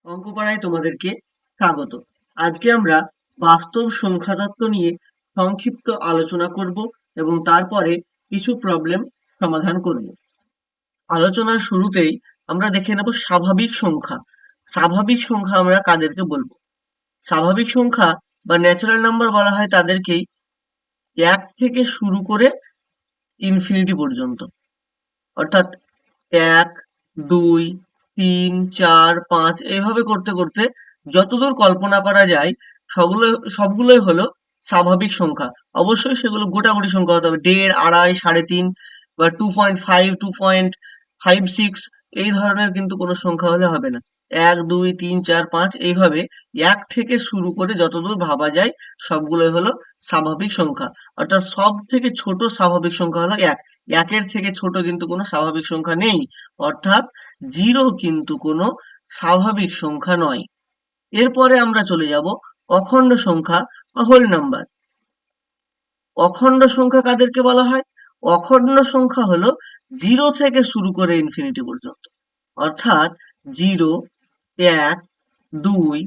অঙ্কপাড়ায় তোমাদেরকে স্বাগত। আজকে আমরা বাস্তব সংখ্যা তত্ত্ব নিয়ে সংক্ষিপ্ত আলোচনা করব এবং তারপরে কিছু প্রবলেম সমাধান করব। আলোচনার শুরুতেই আমরা দেখে নেব স্বাভাবিক সংখ্যা। স্বাভাবিক সংখ্যা আমরা কাদেরকে বলবো? স্বাভাবিক সংখ্যা বা ন্যাচারাল নাম্বার বলা হয় তাদেরকেই, এক থেকে শুরু করে ইনফিনিটি পর্যন্ত। অর্থাৎ এক, দুই, তিন, চার, পাঁচ এইভাবে করতে করতে যতদূর কল্পনা করা যায় সবগুলোই হলো স্বাভাবিক সংখ্যা। অবশ্যই সেগুলো গোটাগুটি সংখ্যা হতে হবে, দেড়, আড়াই, সাড়ে তিন বা 2.5, 2.56 এই ধরনের কিন্তু কোনো সংখ্যা হলে হবে না। এক, দুই, তিন, চার, পাঁচ এইভাবে এক থেকে শুরু করে যতদূর ভাবা যায় সবগুলোই হলো স্বাভাবিক সংখ্যা। অর্থাৎ সব থেকে ছোট স্বাভাবিক সংখ্যা হলো এক। একের থেকে ছোট কিন্তু কোনো স্বাভাবিক সংখ্যা নেই। অর্থাৎ জিরো কিন্তু কোনো স্বাভাবিক সংখ্যা নয়। এরপরে আমরা চলে যাব অখণ্ড সংখ্যা বা হোল নাম্বার। অখণ্ড সংখ্যা কাদেরকে বলা হয়? অখণ্ড সংখ্যা হলো জিরো থেকে শুরু করে ইনফিনিটি পর্যন্ত। অর্থাৎ জিরো, এক, দুই,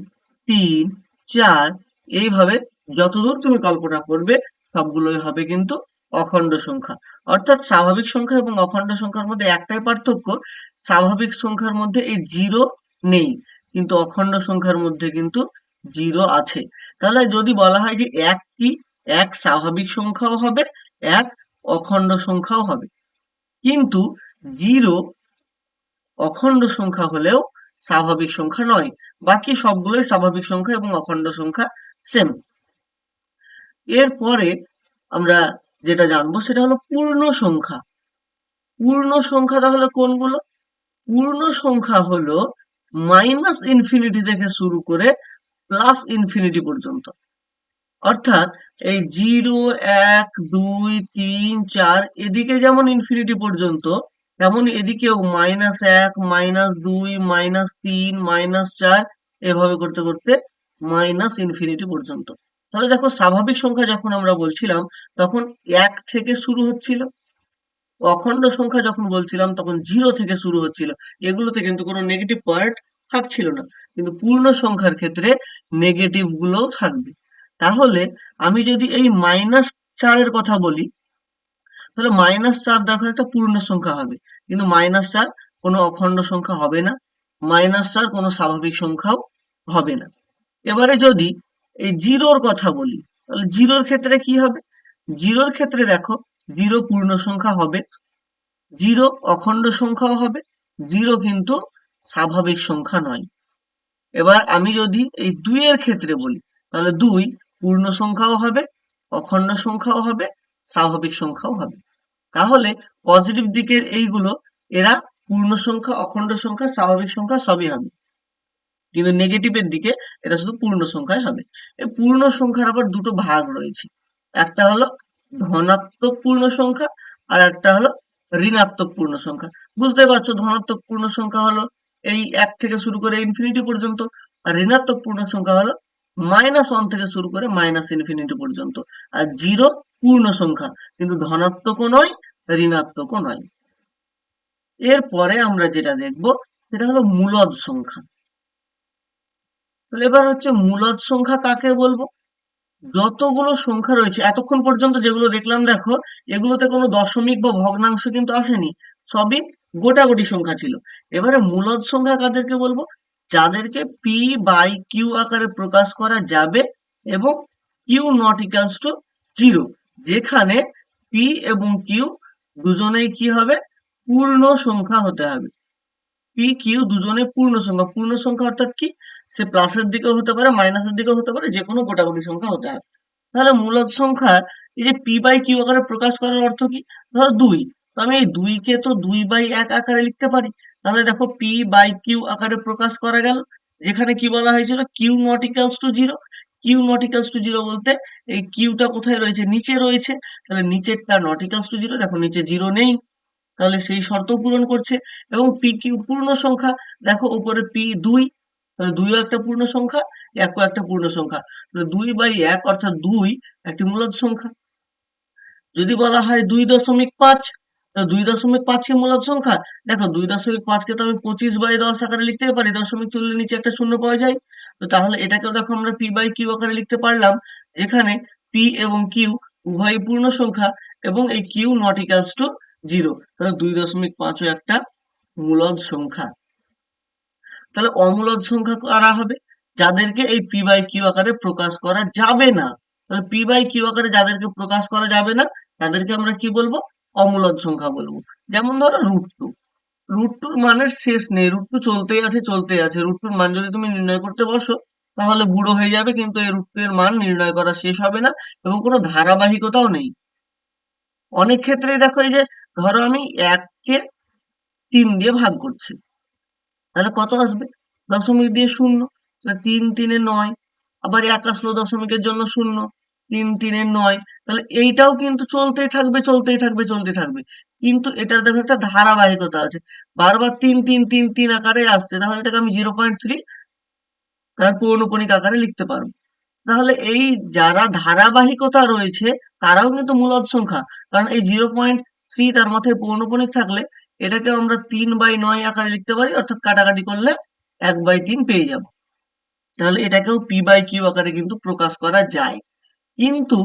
তিন, চার এইভাবে যতদূর তুমি কল্পনা করবে সবগুলোই হবে কিন্তু অখণ্ড সংখ্যা। অর্থাৎ স্বাভাবিক সংখ্যা এবং অখণ্ড সংখ্যার মধ্যে একটাই পার্থক্য, স্বাভাবিক সংখ্যার মধ্যে এই জিরো নেই, কিন্তু অখণ্ড সংখ্যার মধ্যে কিন্তু জিরো আছে। তাহলে যদি বলা হয় যে এক কি, এক স্বাভাবিক সংখ্যাও হবে, এক অখণ্ড সংখ্যাও হবে। কিন্তু জিরো অখণ্ড সংখ্যা হলেও স্বাভাবিক সংখ্যা নয়। বাকি সবগুলোই স্বাভাবিক সংখ্যা এবং অখণ্ড সংখ্যা সেম। এরপরে আমরা যেটা জানবো সেটা হলো পূর্ণ সংখ্যা। পূর্ণ সংখ্যা তাহলে কোনগুলো? পূর্ণ সংখ্যা হলো মাইনাস ইনফিনিটি থেকে শুরু করে প্লাস ইনফিনিটি পর্যন্ত। অর্থাৎ এই জিরো, এক, দুই, তিন, চার এদিকে যেমন ইনফিনিটি পর্যন্ত, তেমন এদিকেও মাইনাস এক, মাইনাস দুই, মাইনাস তিন, মাইনাস চার এভাবে করতে করতে মাইনাস ইনফিনিটি পর্যন্ত। তাহলে দেখো, স্বাভাবিক সংখ্যা যখন আমরা বলছিলাম তখন এক থেকে শুরু হচ্ছিল, অখণ্ড সংখ্যা যখন বলছিলাম তখন জিরো থেকে শুরু হচ্ছিল। এগুলোতে কিন্তু কোনো নেগেটিভ পয়েন্ট থাকছিল না, কিন্তু পূর্ণ সংখ্যার ক্ষেত্রে নেগেটিভ গুলোও থাকবে। তাহলে আমি যদি এই -4 কথা বলি, তাহলে -4 দেখো একটা পূর্ণ সংখ্যা হবে, কিন্তু -4 কোনো অখণ্ড সংখ্যা হবে না, -4 কোনো স্বাভাবিক সংখ্যাও হবে না। এবারে যদি এই জিরোর কথা বলি, তাহলে জিরোর ক্ষেত্রে কি হবে? জিরোর ক্ষেত্রে দেখো, জিরো পূর্ণ সংখ্যা হবে, জিরো অখণ্ড সংখ্যাও হবে, জিরো কিন্তু স্বাভাবিক সংখ্যা নয়। এবার আমি যদি এই 2 এর ক্ষেত্রে বলি, তাহলে 2 পূর্ণ সংখ্যাও হবে, অখণ্ড সংখ্যাও হবে, স্বাভাবিক সংখ্যাও হবে। তাহলে পজিটিভ দিকের এইগুলো এরা পূর্ণ সংখ্যা, অখণ্ড সংখ্যা, স্বাভাবিক সংখ্যা সবই হবে, কিন্তু নেগেটিভের দিকে এটা শুধু পূর্ণ সংখ্যাই হবে। এই পূর্ণ সংখ্যার আবার দুটো ভাগ রয়েছে, একটা হলো ধনাত্মক পূর্ণ সংখ্যা আর একটা হলো ঋণাত্মক পূর্ণ সংখ্যা। বুঝতে পারছো, ধনাত্মক পূর্ণ সংখ্যা হলো এই এক থেকে শুরু করে ইনফিনিটি পর্যন্ত, আর ঋণাত্মক পূর্ণ সংখ্যা হলো -1 থেকে শুরু করে মাইনাস ইনফিনিটি পর্যন্ত। আর জিরো পূর্ণ সংখ্যা, কিন্তু ধনাত্মকও নয়, ঋণাত্মকও নয়। এরপরে আমরা যেটা দেখব সেটা হলো মূলদ সংখ্যা। তাহলে এবার হচ্ছে মূলদ সংখ্যা কাকে বলবো? যতগুলো সংখ্যা রয়েছে এতক্ষণ পর্যন্ত যেগুলো দেখলাম, দেখো এগুলোতে কোনো দশমিক বা ভগ্নাংশ কিন্তু আসেনি, সবই গোটাগুটি সংখ্যা ছিল। এবারে মূলদ সংখ্যা কাদেরকে বলবো? যাদেরকে পি বাই কিউ আকারে প্রকাশ করা যাবে এবং q not equals to zero, যেখানে পি এবং কিউ দুজনেই কি হবে? পূর্ণ সংখ্যা হতে হবে। পি কিউ দুজনে পূর্ণ সংখ্যা। পূর্ণ সংখ্যা অর্থাৎ কি? সে প্লাসের দিকেও হতে পারে, মাইনাসের দিকেও হতে পারে, যে কোনো গোটাগুটি সংখ্যা হতে হবে। তাহলে মূলদ সংখ্যার এই যে পি বাই কিউ আকারে প্রকাশ করার অর্থ কি? ধরো 2, তো আমি এই 2 কে তো 2/1 আকারে লিখতে পারি। তাহলে দেখো, পি বাই কিউ আকারে প্রকাশ করা গেল, যেখানে কি বলা হয়েছিল? Q not equals to zero. Q not equals to zero বলতে এই কিউটা কোথায় রয়েছে? নিচে রয়েছে। তাহলে নিচেরটা নট ইকুয়ালস টু জিরো, দেখো নিচে জিরো নেই, তাহলে সেই শর্ত পূরণ করছে। এবং পি কিউ পূর্ণ সংখ্যা, দেখো উপরে পি 2, তাহলে 2ও একটা পূর্ণ সংখ্যা, 1ও একটা পূর্ণ সংখ্যা, তাহলে 2/1 অর্থাৎ 2 একটি মূলদ সংখ্যা। যদি বলা হয় 2.5, তো 2.5 কি মূলদ সংখ্যা? দেখো 2.5 কে তো আমি 25/10 আকারে লিখতে পারি, দশমিক তুললে নিচে একটা শূন্য পাওয়া যায়। তো তাহলে এটাকেও দেখো আমরা p/q আকারে লিখতে পারলাম, যেখানে p এবং q উভয়ই পূর্ণ সংখ্যা এবং এই q নট ইকুয়ালস টু 0। তাহলে 2.5ও একটা মূলদ সংখ্যা। তাহলে অমূলদ সংখ্যা কারা হবে? যাদেরকে এই p/q আকারে প্রকাশ করা যাবে না। তাহলে p/q আকারে যাদেরকে প্রকাশ করা যাবে না তাদেরকে আমরা কি বলবো? অমূলদ সংখ্যা বলবো। যেমন ধরো √2, √2 মানের শেষ নেই, √2 চলতেই আছে চলতেই আছে। √2 মান যদি তুমি নির্ণয় করতে বসো তাহলে বুড়ো হয়ে যাবে, কিন্তু এই √2 এর মান নির্ণয় করা শেষ হবে না এবং কোনো ধারাবাহিকতাও নেই। অনেক ক্ষেত্রেই দেখো, এই যে ধরো আমি 1 কে 3 দিয়ে ভাগ করছি, তাহলে কত আসবে? দশমিক দিয়ে শূন্য, তাহলে 3 3 এ 9। আবার 1 আসলো দশমিকের জন্য শূন্য, 3 3 এ 9। তাহলে এইটাও কিন্তু চলতেই থাকবে চলতেই থাকবে চলতেই থাকবে, কিন্তু এটার দেখো একটা ধারাবাহিকতা আছে। বারবার 3 3 3 3 আকারে আসছে, তাহলে এটাকে আমি 0.3 তার পৌনঃপুনিক আকারে লিখতে পারবো। তাহলে এই যারা ধারাবাহিকতা রয়েছে তারাও কিন্তু মূলদ সংখ্যা, কারণ এই 0.3 তার মাথায় পৌনঃপুনিক থাকলে এটাকে আমরা 3/9 আকারে লিখতে পারি, অর্থাৎ কাটাকাটি করলে 1/3 পেয়ে যাব। তাহলে এটাকেও p/q আকারে কিন্তু প্রকাশ করা যায়, কিন্তু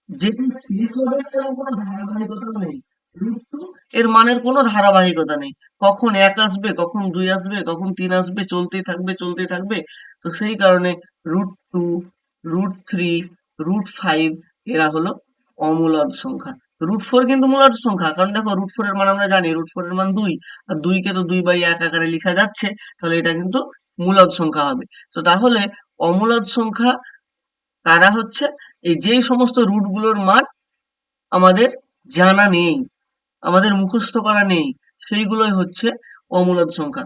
যেটি শেষ হবে সেরকম কোনো ধারাবাহিকতাও নেই। √2 এর মানের কোনো ধারাবাহিকতা নেই, কখন 1 আসবে, কখন 2 আসবে, কখন 3 আসবে, চলতেই থাকবে চলতেই থাকবে। তো সেই কারণে √2, √3, √5 এরা হলো অমূলদ সংখ্যা। √4 কিন্তু মূলদ সংখ্যা, কারণ দেখো √4 এর মান আমরা জানি, √4 এর মান 2, আর 2 কে তো 2/1 আকারে লেখা যাচ্ছে, তাহলে এটা কিন্তু মূলদ সংখ্যা হবে। তো তাহলে অমূলদ সংখ্যা কারা হচ্ছে? এই যেই সমস্ত রুট গুলোর মান আমাদের জানা নেই, আমাদের মুখস্থ করা নেই, সেইগুলোই হচ্ছে অমূলদ সংখ্যা।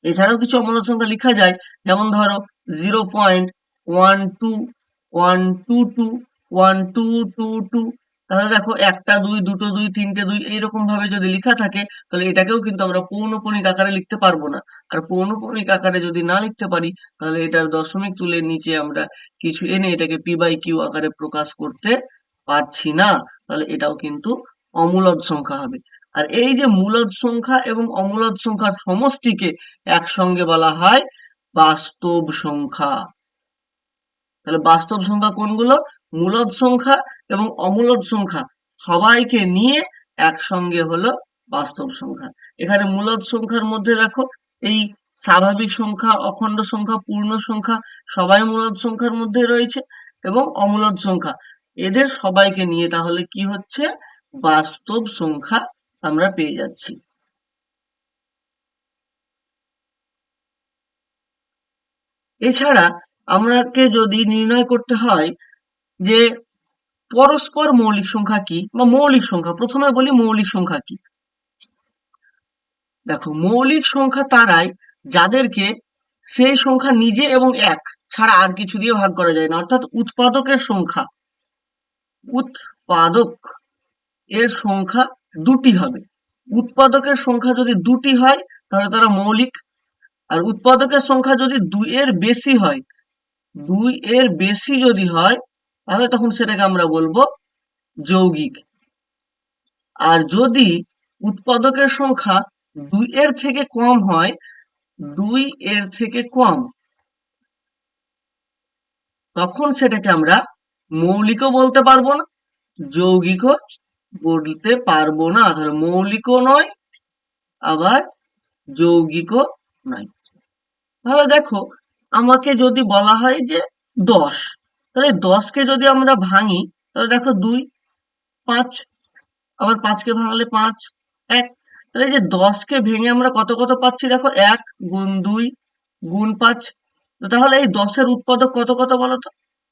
এছাড়াও কিছু অমূলদ সংখ্যা লেখা যায়, যেমন ধরো 0.12121212। তাহলে দেখো একটা দুই, দুটো দুই, তিনটে দুই, এইরকম ভাবে যদি লেখা থাকে তাহলে এটাকেও কিন্তু আমরা পৌনঃপুনিক আকারে লিখতে পারবো না। আর পৌনঃপুনিক আকারে যদি না লিখতে পারি তাহলে এটার দশমিক তুলে নিচে আমরা কিছু এনে এটাকে p/q আকারে প্রকাশ করতে পারছি না, তাহলে এটাও কিন্তু অমূলদ সংখ্যা হবে। আর এই যে মূলদ সংখ্যা এবং অমূলদ সংখ্যার সমষ্টিকে একসঙ্গে বলা হয় বাস্তব সংখ্যা। তাহলে বাস্তব সংখ্যা কোনগুলো? মূলদ সংখ্যা এবং অমূলদ সংখ্যা সবাইকে নিয়ে একসঙ্গে হলো বাস্তব সংখ্যা। এখানে মূলদ সংখ্যার মধ্যে দেখো এই স্বাভাবিক সংখ্যা, অখণ্ড সংখ্যা, পূর্ণ সংখ্যা সবাই মূলদ সংখ্যার মধ্যে রয়েছে, এবং অমূলদ সংখ্যা এদের সবাইকে নিয়ে তাহলে কি হচ্ছে? বাস্তব সংখ্যা আমরা পেয়ে যাচ্ছি। এছাড়া আমাকে যদি নির্ণয় করতে হয় যে পরস্পর মৌলিক সংখ্যা কি বা মৌলিক সংখ্যা, প্রথমে বলি মৌলিক সংখ্যা কি। দেখো, মৌলিক সংখ্যা তারাই যাদেরকে সেই সংখ্যা নিজে এবং এক ছাড়া আর কিছু দিয়ে ভাগ করা যায় না, অর্থাৎ উৎপাদকের সংখ্যা, উৎপাদক এর সংখ্যা দুটি হবে। উৎপাদকের সংখ্যা যদি দুটি হয় তাহলে তারা মৌলিক, আর উৎপাদকের সংখ্যা যদি 2 এর বেশি হয়, 2 এর বেশি যদি হয় তাহলে তখন সেটাকে আমরা বলবো যৌগিক। আর যদি উৎপাদকের সংখ্যা 2 এর থেকে কম হয়, 2 এর থেকে কম, তখন সেটাকে আমরা মৌলিকও বলতে পারবো না, যৌগিকও বলতে পারবো না। তাহলে মৌলিকও নয়, আবার যৌগিকও নয়। তাহলে দেখো, আমাকে যদি বলা হয় যে 10, তাহলে 10কে যদি আমরা ভাঙি তাহলে দেখো 2, 5, আবার 5কে ভাঙলে 5, 1। তাহলে এই যে 10কে ভেঙে আমরা কত কত পাচ্ছি, দেখো 1 গুণ 2 গুণ 5। তাহলে এই 10-এর উৎপাদক কত কত বলতো?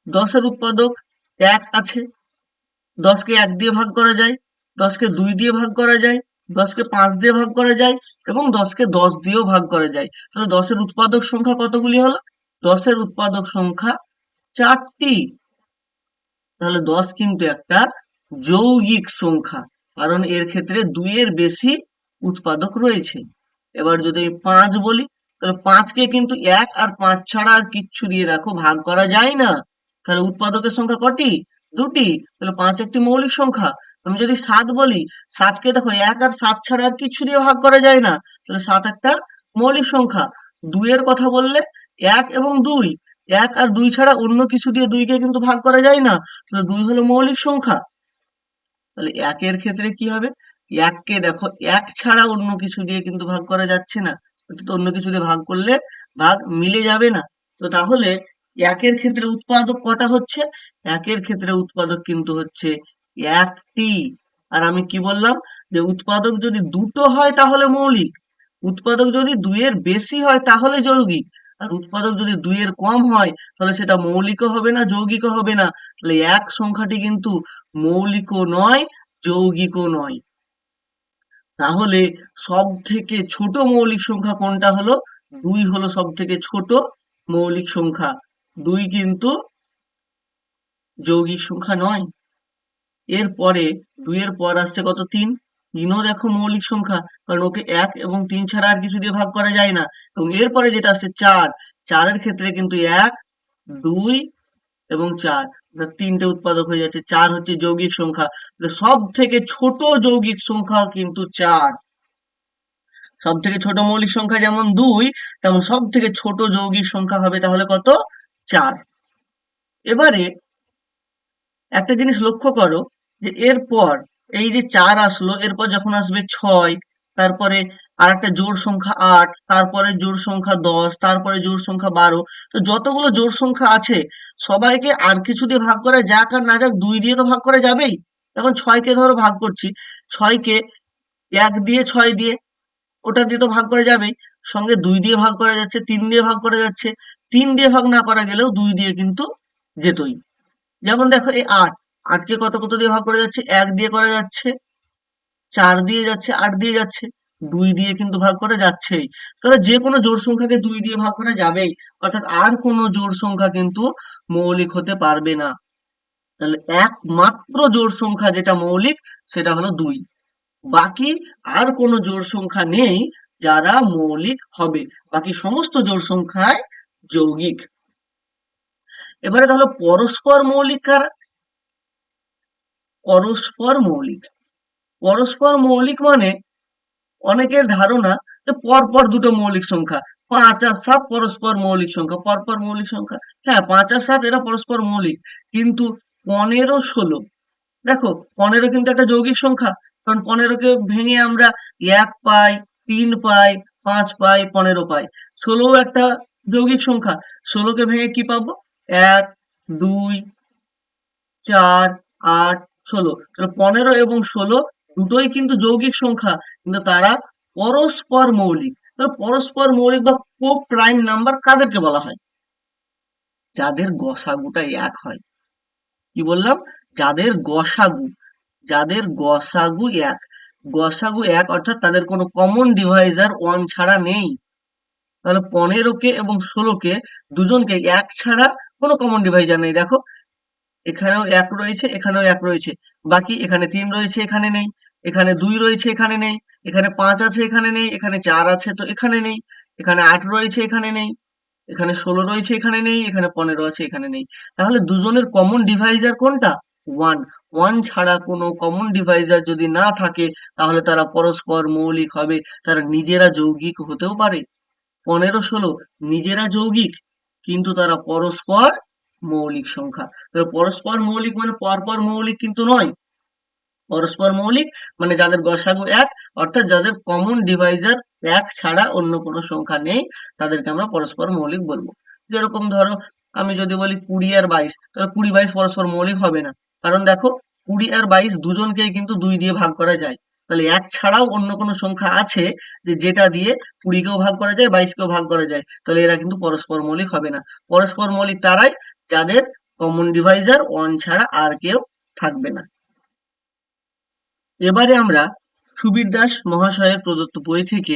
10-এর উৎপাদক 1 আছে, 10কে 1 দিয়ে ভাগ করা যায়, 10কে 2 দিয়ে ভাগ করা যায়, 10কে 5 দিয়ে ভাগ করা যায়, এবং 10কে 10 দিয়েও ভাগ করা যায়। তাহলে 10-এর উৎপাদক সংখ্যা কতগুলি হলো? 10-এর উৎপাদক সংখ্যা 4টি। তাহলে 10 কিন্তু একটা যৌগিক সংখ্যা, কারণ এর ক্ষেত্রে 2 এর বেশি উৎপাদক রয়েছে। এবার যদি আমি 5 বলি, তাহলে 5কে কিন্তু 1 আর 5 ছাড়া আর কিচ্ছু দিয়ে দেখো ভাগ করা যায় না। তাহলে উৎপাদকের সংখ্যা কটি? দুটি, তাহলে 5 একটি মৌলিক সংখ্যা। আমি যদি 7 বলি, 7কে দেখো 1 আর 7 ছাড়া আর কিছু দিয়ে ভাগ করা যায় না, তাহলে 7 একটা মৌলিক সংখ্যা। 2 এর কথা বললে 1 এবং 2, 1 আর 2 ছাড়া অন্য কিছু দিয়ে 2 কে কিন্তু ভাগ করা যায় না, তাহলে 2 হলো মৌলিক সংখ্যা। তাহলে 1 এর ক্ষেত্রে কি হবে, 1 কে দেখো 1 ছাড়া অন্য কিছু দিয়ে কিন্তু ভাগ করা যাচ্ছে না, অর্থাৎ অন্য কিছু দিয়ে ভাগ করলে ভাগ মিলে যাবে না। তো তাহলে 1 এর ক্ষেত্রে উৎপাদক কটা হচ্ছে, 1 এর ক্ষেত্রে উৎপাদক কিন্তু হচ্ছে একটি। আর আমি কি বললাম, যে উৎপাদক যদি দুটো হয় তাহলে মৌলিক, উৎপাদক যদি 2 এর বেশি হয় তাহলে যৌগিক, আর উৎপাদক যদি 2 এর কম হয় তাহলে সেটা মৌলিকও হবে না, যৌগিকও হবে না। তাহলে 1 সংখ্যাটি কিন্তু মৌলিকও নয়, যৌগিকও নয়। তাহলে সব থেকে ছোট মৌলিক সংখ্যা কোনটা হলো, 2 হলো সব থেকে ছোট মৌলিক সংখ্যা। 2 কিন্তু যৌগিক সংখ্যা নয়। এরপরে 2 এর পর আসছে কত, 3। 3 ও দেখো মৌলিক সংখ্যা, কারণ ওকে 1 এবং 3 ছাড়া আর কিছু দিয়ে ভাগ করা যায় না। এবং এরপরে যেটা আসছে 4, 4 এর ক্ষেত্রে কিন্তু 1, 2 এবং 4, তিনটে উৎপাদক হয়ে যাচ্ছে, 4 হচ্ছে যৌগিক সংখ্যা। সব থেকে ছোট যৌগিক সংখ্যা কিন্তু 4। সব থেকে ছোট মৌলিক সংখ্যা যেমন 2, তেমন সব থেকে ছোট যৌগিক সংখ্যা হবে তাহলে কত, 4। এবারে একটা জিনিস লক্ষ্য করো, যে এরপর এই যে 4 আসলো, এরপর যখন আসবে 6, তারপরে আর একটা জোড় সংখ্যা 8, তারপরে জোড় সংখ্যা 10, তারপরে জোড় সংখ্যা 12, তো যতগুলো জোড় সংখ্যা আছে সবাইকে আর কিছু দিয়ে ভাগ করা যাক আর না যাক 2 দিয়ে তো ভাগ করা যাবেই। এখন 6 কে ধরো ভাগ করছি, 6 কে 1 দিয়ে 6 দিয়ে, ওটা দিয়ে তো ভাগ করা যাবেই, সঙ্গে 2 দিয়ে ভাগ করা যাচ্ছে, 3 দিয়ে ভাগ করা যাচ্ছে, 3 দিয়ে ভাগ না করা গেলেও 2 দিয়ে কিন্তু যেতই। যেমন দেখো এই 8, 8 কে কত কত দিয়ে ভাগ করা যাচ্ছে, 1 দিয়ে করা যাচ্ছে, 4 দিয়ে যাচ্ছে, 8 দিয়ে যাচ্ছে, 2 দিয়ে কিন্তু ভাগ করা যাচ্ছেই। তবে যে কোনো জোড় সংখ্যাকে 2 দিয়ে ভাগ করা যাবেই, অর্থাৎ আর কোনো জোড় সংখ্যা কিন্তু মৌলিক হতে পারবে না। তাহলে একমাত্র জোড় সংখ্যা যেটা মৌলিক সেটা হলো 2। বাকি আর কোনো জোড় সংখ্যা নেই যারা মৌলিক হবে, বাকি সমস্ত জোড় সংখ্যায় যৌগিক। এবারে তাহলে পরস্পর মৌলিক কারা, পরস্পর মৌলিক, পরস্পর মৌলিক মানে অনেকের ধারণা যে পরপর দুটো মৌলিক সংখ্যা, 5 আর 7 পরস্পর মৌলিক সংখ্যা, পরপর মৌলিক সংখ্যা। হ্যাঁ, 5 আর 7 এরা পরস্পর মৌলিক, কিন্তু 15, 16, দেখো 15 কিন্তু একটা যৌগিক সংখ্যা, কারণ 15 কে ভেঙে আমরা 1 পাই, 3 পাই, 5 পাই, 15 পাই। 16ও একটা যৌগিক সংখ্যা, 16 কে ভেঙে কি পাবো, 1, 2, 4, 8, 16। তাহলে 15 এবং 16 দুটোই কিন্তু যৌগিক সংখ্যা, কিন্তু তারা পরস্পর মৌলিক। তাহলে পরস্পর মৌলিক বা কো প্রাইম নাম্বার কাদেরকে বলা হয়, যাদের গসাগুটা 1 হয়। কি বললাম, যাদের গসাগু, যাদের গসাগু 1, গসাগু 1 অর্থাৎ তাদের কোনো কমন ডিভাইজার 1 ছাড়া নেই। তাহলে 15 কে এবং 16 কে দুজনকে 1 ছাড়া কোনো কমন ডিভাইজার নেই। দেখো এখানেও 1 রয়েছে, এখানেও 1 রয়েছে, বাকি এখানে 3 রয়েছে, এখানে নেই, এখানে 2 রয়েছে, এখানে নেই, এখানে 5 আছে, এখানে নেই, এখানে 4 আছে তো এখানে নেই, এখানে 8 রয়েছে, এখানে নেই, এখানে 16 রয়েছে, এখানে নেই, এখানে 15 আছে, এখানে নেই। তাহলে দুজনের কমন ডিভাইজার কোনটা, 1। 1 ছাড়া কোনো কমন ডিভাইজার যদি না থাকে তাহলে তারা পরস্পর মৌলিক হবে, তারা নিজেরা যৌগিক হতেও পারে। 15, 16 নিজেরা যৌগিক, কিন্তু তারা পরস্পর মৌলিক সংখ্যা। তাহলে পরস্পর মৌলিক মানে পরপর মৌলিক কিন্তু নয়। পরস্পর মৌলিক মানে যাদের গসাগু 1, অর্থাৎ যাদের কমন ডিভাইজার 1 ছাড়া অন্য কোনো সংখ্যা নেই, তাদেরকে আমরা পরস্পর মৌলিক বলবো। যেরকম ধরো আমি যদি বলি 20 আর 22, তাহলে 20, 22 পরস্পর মৌলিক হবে না, কারণ দেখো 20 আর 22 দুজনকেই কিন্তু 2 দিয়ে ভাগ করা যায়। তাহলে 1 ছাড়াও অন্য কোনো সংখ্যা আছে যে যেটা দিয়ে 20 কেও ভাগ করা যায়, 22 কেও ভাগ করা যায়, তাহলে এরা কিন্তু পরস্পর মৌলিক হবে না। পরস্পর মৌলিক তারাই যাদের কমন ডিভাইজার 1 ছাড়া আর কেউ থাকবে না। এবারে আমরা সুবীর দাস মহাশয়ের প্রদত্ত বই থেকে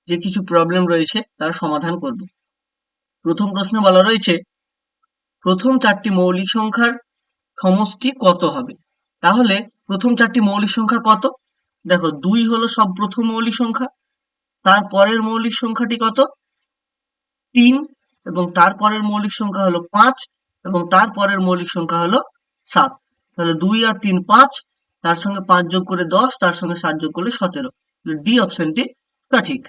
যে কিছু প্রবলেম রয়েছে তার সমাধান করব। প্রথম প্রশ্নে বলা রয়েছে প্রথম 4টি মৌলিক সংখ্যার সমষ্টি কত হবে। তাহলে প্রথম 4টি মৌলিক সংখ্যা কত, দেখো 2 হলো সব প্রথম মৌলিক সংখ্যা, তারপরের মৌলিক সংখ্যাটি কত, 3, এবং তারপরের মৌলিক সংখ্যা হলো 5, এবং তারপরের মৌলিক সংখ্যা হলো 7। তাহলে 2 আর 3 5, তার সঙ্গে 5 যোগ করে 10, তার সঙ্গে 7 যোগ করলে 17। ডি অপশনটি সঠিক।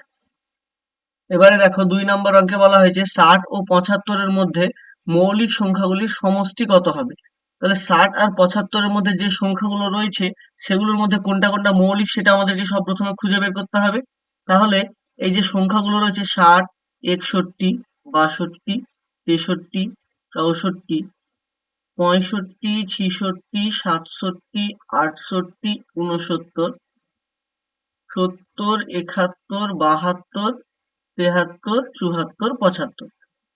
এবারে দেখো 2 নম্বর অঙ্কে বলা হয়েছে 60 ও 75 এর মধ্যে মৌলিক সংখ্যাগুলির সমষ্টি কত হবে। তাহলে 60 আর 75 এর মধ্যে যে সংখ্যাগুলো রয়েছে সেগুলোর মধ্যে কোনটা কোনটা মৌলিক সেটা আমাদেরকে সব প্রথমে খুঁজে বের করতে হবে। তাহলে এই যে সংখ্যাগুলো রয়েছে 60, 61, 62, 63, 64, 65, 66, 67, 68, 69, 70, 71, 72, 73, 74, 75।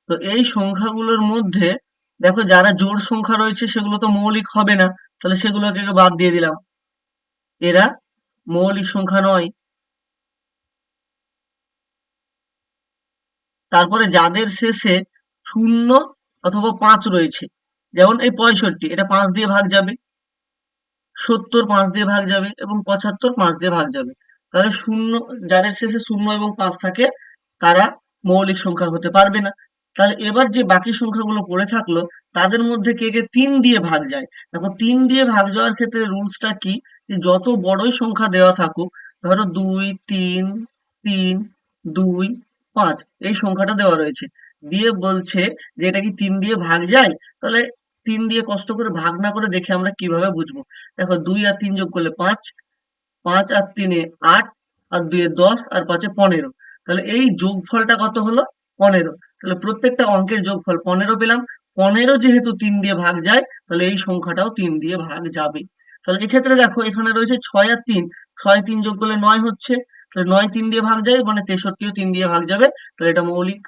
তো এই সংখ্যাগুলোর মধ্যে দেখো যারা জোড় সংখ্যা রয়েছে সেগুলো তো মৌলিক হবে না, তাহলে সেগুলোকে বাদ দিয়ে দিলাম, এরা মৌলিক সংখ্যা নয়। তারপরে যাদের শেষে 0 অথবা 5 রয়েছে, যেমন এই 65, এটা 5 দিয়ে ভাগ যাবে, 70 5 দিয়ে ভাগ যাবে এবং 75 5 দিয়ে ভাগ যাবে। তাহলে যাদের শেষে 0 এবং 5 থাকে তারা মৌলিক সংখ্যা হতে পারবে না। তাহলে এবার যে বাকি সংখ্যাগুলো পড়ে থাকলো তাদের মধ্যে কে কে 3 দিয়ে ভাগ যায়। দেখো 3 দিয়ে ভাগ যাওয়ার ক্ষেত্রে রুলসটা কি, যে যত বড়ই সংখ্যা দেওয়া থাকুক, ধরো 2 3 3 2 5 এই সংখ্যাটা দেওয়া রয়েছে, দিয়ে বলছে যে এটা কি 3 দিয়ে ভাগ যায়। তাহলে 3 দিয়ে কষ্ট করে ভাগ না করে দেখে আমরা কিভাবে বুঝবো। দেখো 2 আর 3 যোগ করলে 5, 5 আর 3 8, আর 2 10, আর 5 15। তাহলে এই যোগফলটা কত হলো? 15। তাহলে প্রত্যেকটা অঙ্কের যোগফল 15 পেলাম। 15 যেহেতু 3 দিয়ে ভাগ যায় তাহলে এই সংখ্যাটাও 3 দিয়ে ভাগ যাবে। তাহলে এক্ষেত্রে দেখো এখানে রয়েছে 6 আর 3, 6 3 যোগ করলে 9 হচ্ছে। তাহলে 9 3 দিয়ে ভাগ যায় মানে 63ও 3 দিয়ে ভাগ যাবে, তাহলে এটা মৌলিক।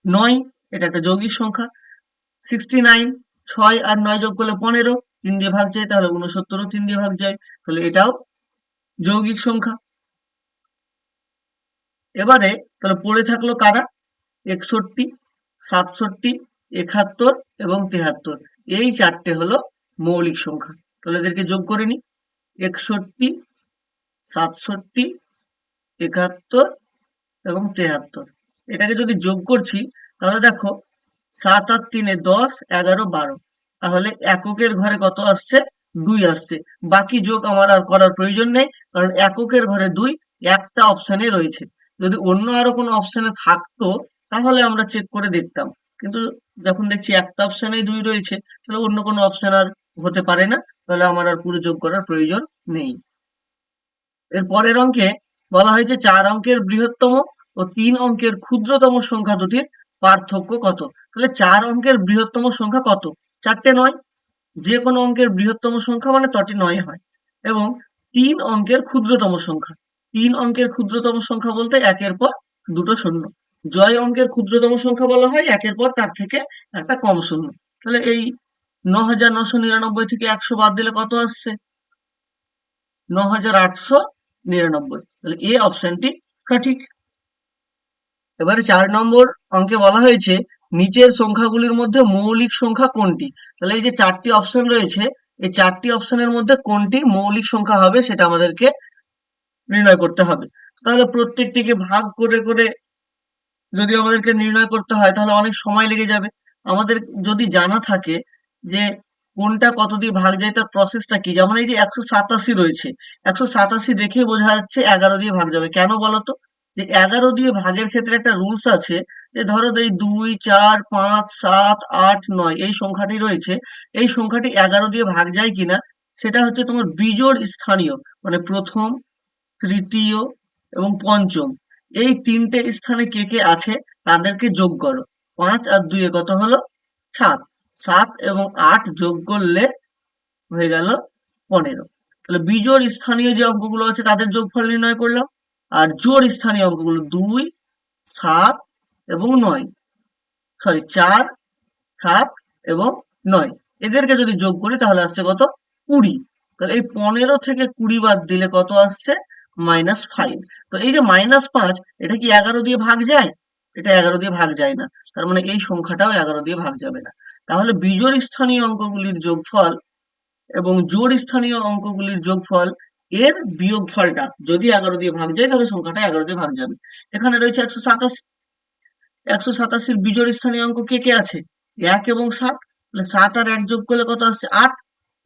9 এটা একটা যৌগিক সংখ্যা। 69, 6 আর 9 যোগ করলে 15, 3 দিয়ে ভাগ যায়, তাহলে 69ও 3 দিয়ে ভাগ যায়, তাহলে এটাও যৌগিক সংখ্যা। এবারে তাহলে পড়ে থাকলো কারা? 61, 67, 71 এবং 73। এই চারটে হলো মৌলিক সংখ্যা। তাহলে এদেরকে যোগ করে নি, 61, 67, 71 এবং 73। এটাকে যদি যোগ করছি তাহলে দেখো 7 আর 3 10, 11, 12। তাহলে এককের ঘরে কত আসছে? 2 আসছে। বাকি যোগ আমার আর করার প্রয়োজন নেই, কারণ এককের ঘরে 2 একটা অপশানে রয়েছে। যদি অন্য আরো কোনো অপশানে থাকতো তাহলে আমরা চেক করে দেখতাম, কিন্তু যখন দেখছি একটা অপশানেই 2 রয়েছে তাহলে অন্য কোনো অপশান আর হতে পারে না, তাহলে আমার আর পুরো যোগ করার প্রয়োজন নেই। এর পরের অঙ্কে বলা হয়েছে 4 অঙ্কের বৃহত্তম ও 3 অঙ্কের ক্ষুদ্রতম সংখ্যা দুটির পার্থক্য কত। তাহলে 4 অঙ্কের বৃহত্তম সংখ্যা কত? 4টে 9। যে কোনো অঙ্কের বৃহত্তম সংখ্যা মানে তটি 9 হয়। এবং 3 অঙ্কের ক্ষুদ্রতম সংখ্যা, 3 অঙ্কের ক্ষুদ্রতম সংখ্যা বলতে একের পর দুটো শূন্য। জয় অঙ্কের ক্ষুদ্রতম সংখ্যা বলা হয় একের পর তার থেকে একটা কম শূন্য। তাহলে এই 9999 থেকে 100 বাদ দিলে কত আসছে? 9899। তাহলে এ অপশনটি সঠিক। এবারে 4 নম্বর অঙ্কে বলা হয়েছে নিচের সংখ্যাগুলির মধ্যে মৌলিক সংখ্যা কোনটি। তাহলে এই যে 4টি অপশন রয়েছে, এই 4টি অপশনের মধ্যে কোনটি মৌলিক সংখ্যা হবে সেটা আমাদেরকে নির্ণয় করতে হবে। তাহলে প্রত্যেকটিকে ভাগ করে করে যদি আমাদেরকে নির্ণয় করতে হয় তাহলে অনেক সময় লেগে যাবে। আমাদের যদি জানা থাকে যে কোনটা কত দিয়ে ভাগ যায় তার প্রসেসটা কি, যেমন এই যে 187 রয়েছে, 187 দেখেই বোঝা যাচ্ছে 11 দিয়ে ভাগ যাবে। কেন বলতো? যে 11 দিয়ে ভাগের ক্ষেত্রে একটা রুলস আছে, যে ধরো এই 2 4 5 7 8 9 এই সংখ্যাটি রয়েছে, এই সংখ্যাটি 11 দিয়ে ভাগ যায় কিনা সেটা হচ্ছে তোমার বিজোড় স্থানীয়, মানে প্রথম, তৃতীয় এবং পঞ্চম এই 3টে স্থানে কে কে আছে তাদেরকে যোগ করো। 5 আর 2 এ কত হলো? 7। 7 এবং 8 যোগ করলে হয়ে গেল 15। তাহলে বিজোড় স্থানীয় যে অঙ্কগুলো আছে তাদের যোগফল নির্ণয় করলাম। আর জোড় স্থানীয় অঙ্কগুলো 2, 7 এবং 9, সরি 4, 7 এবং 9, এদেরকে যদি যোগ করি তাহলে আসছে কত? 20। তাহলে এই 15 থেকে 20 বাদ দিলে কত আসছে? -5। তো এই যে -5 এটা কি 11 দিয়ে ভাগ যায়? এটা 11 দিয়ে ভাগ যায় না, তার মানে এই সংখ্যাটাও 11 দিয়ে ভাগ যাবে না। তাহলে বিজোড় স্থানীয় অঙ্কগুলির যোগফল এবং জোড় স্থানীয় অঙ্কগুলির যোগফল এর বিয়োগফলটা যদি 11 দিয়ে ভাগ যায় তাহলে সংখ্যাটা 11 দিয়ে ভাগ যাবে। এখানে রয়েছে 127, 187 বিজোড় স্থানীয় অঙ্ক কে কে আছে? 1 এবং 7। তাহলে 7 আর 1 যোগ করলে কত আসছে? 8।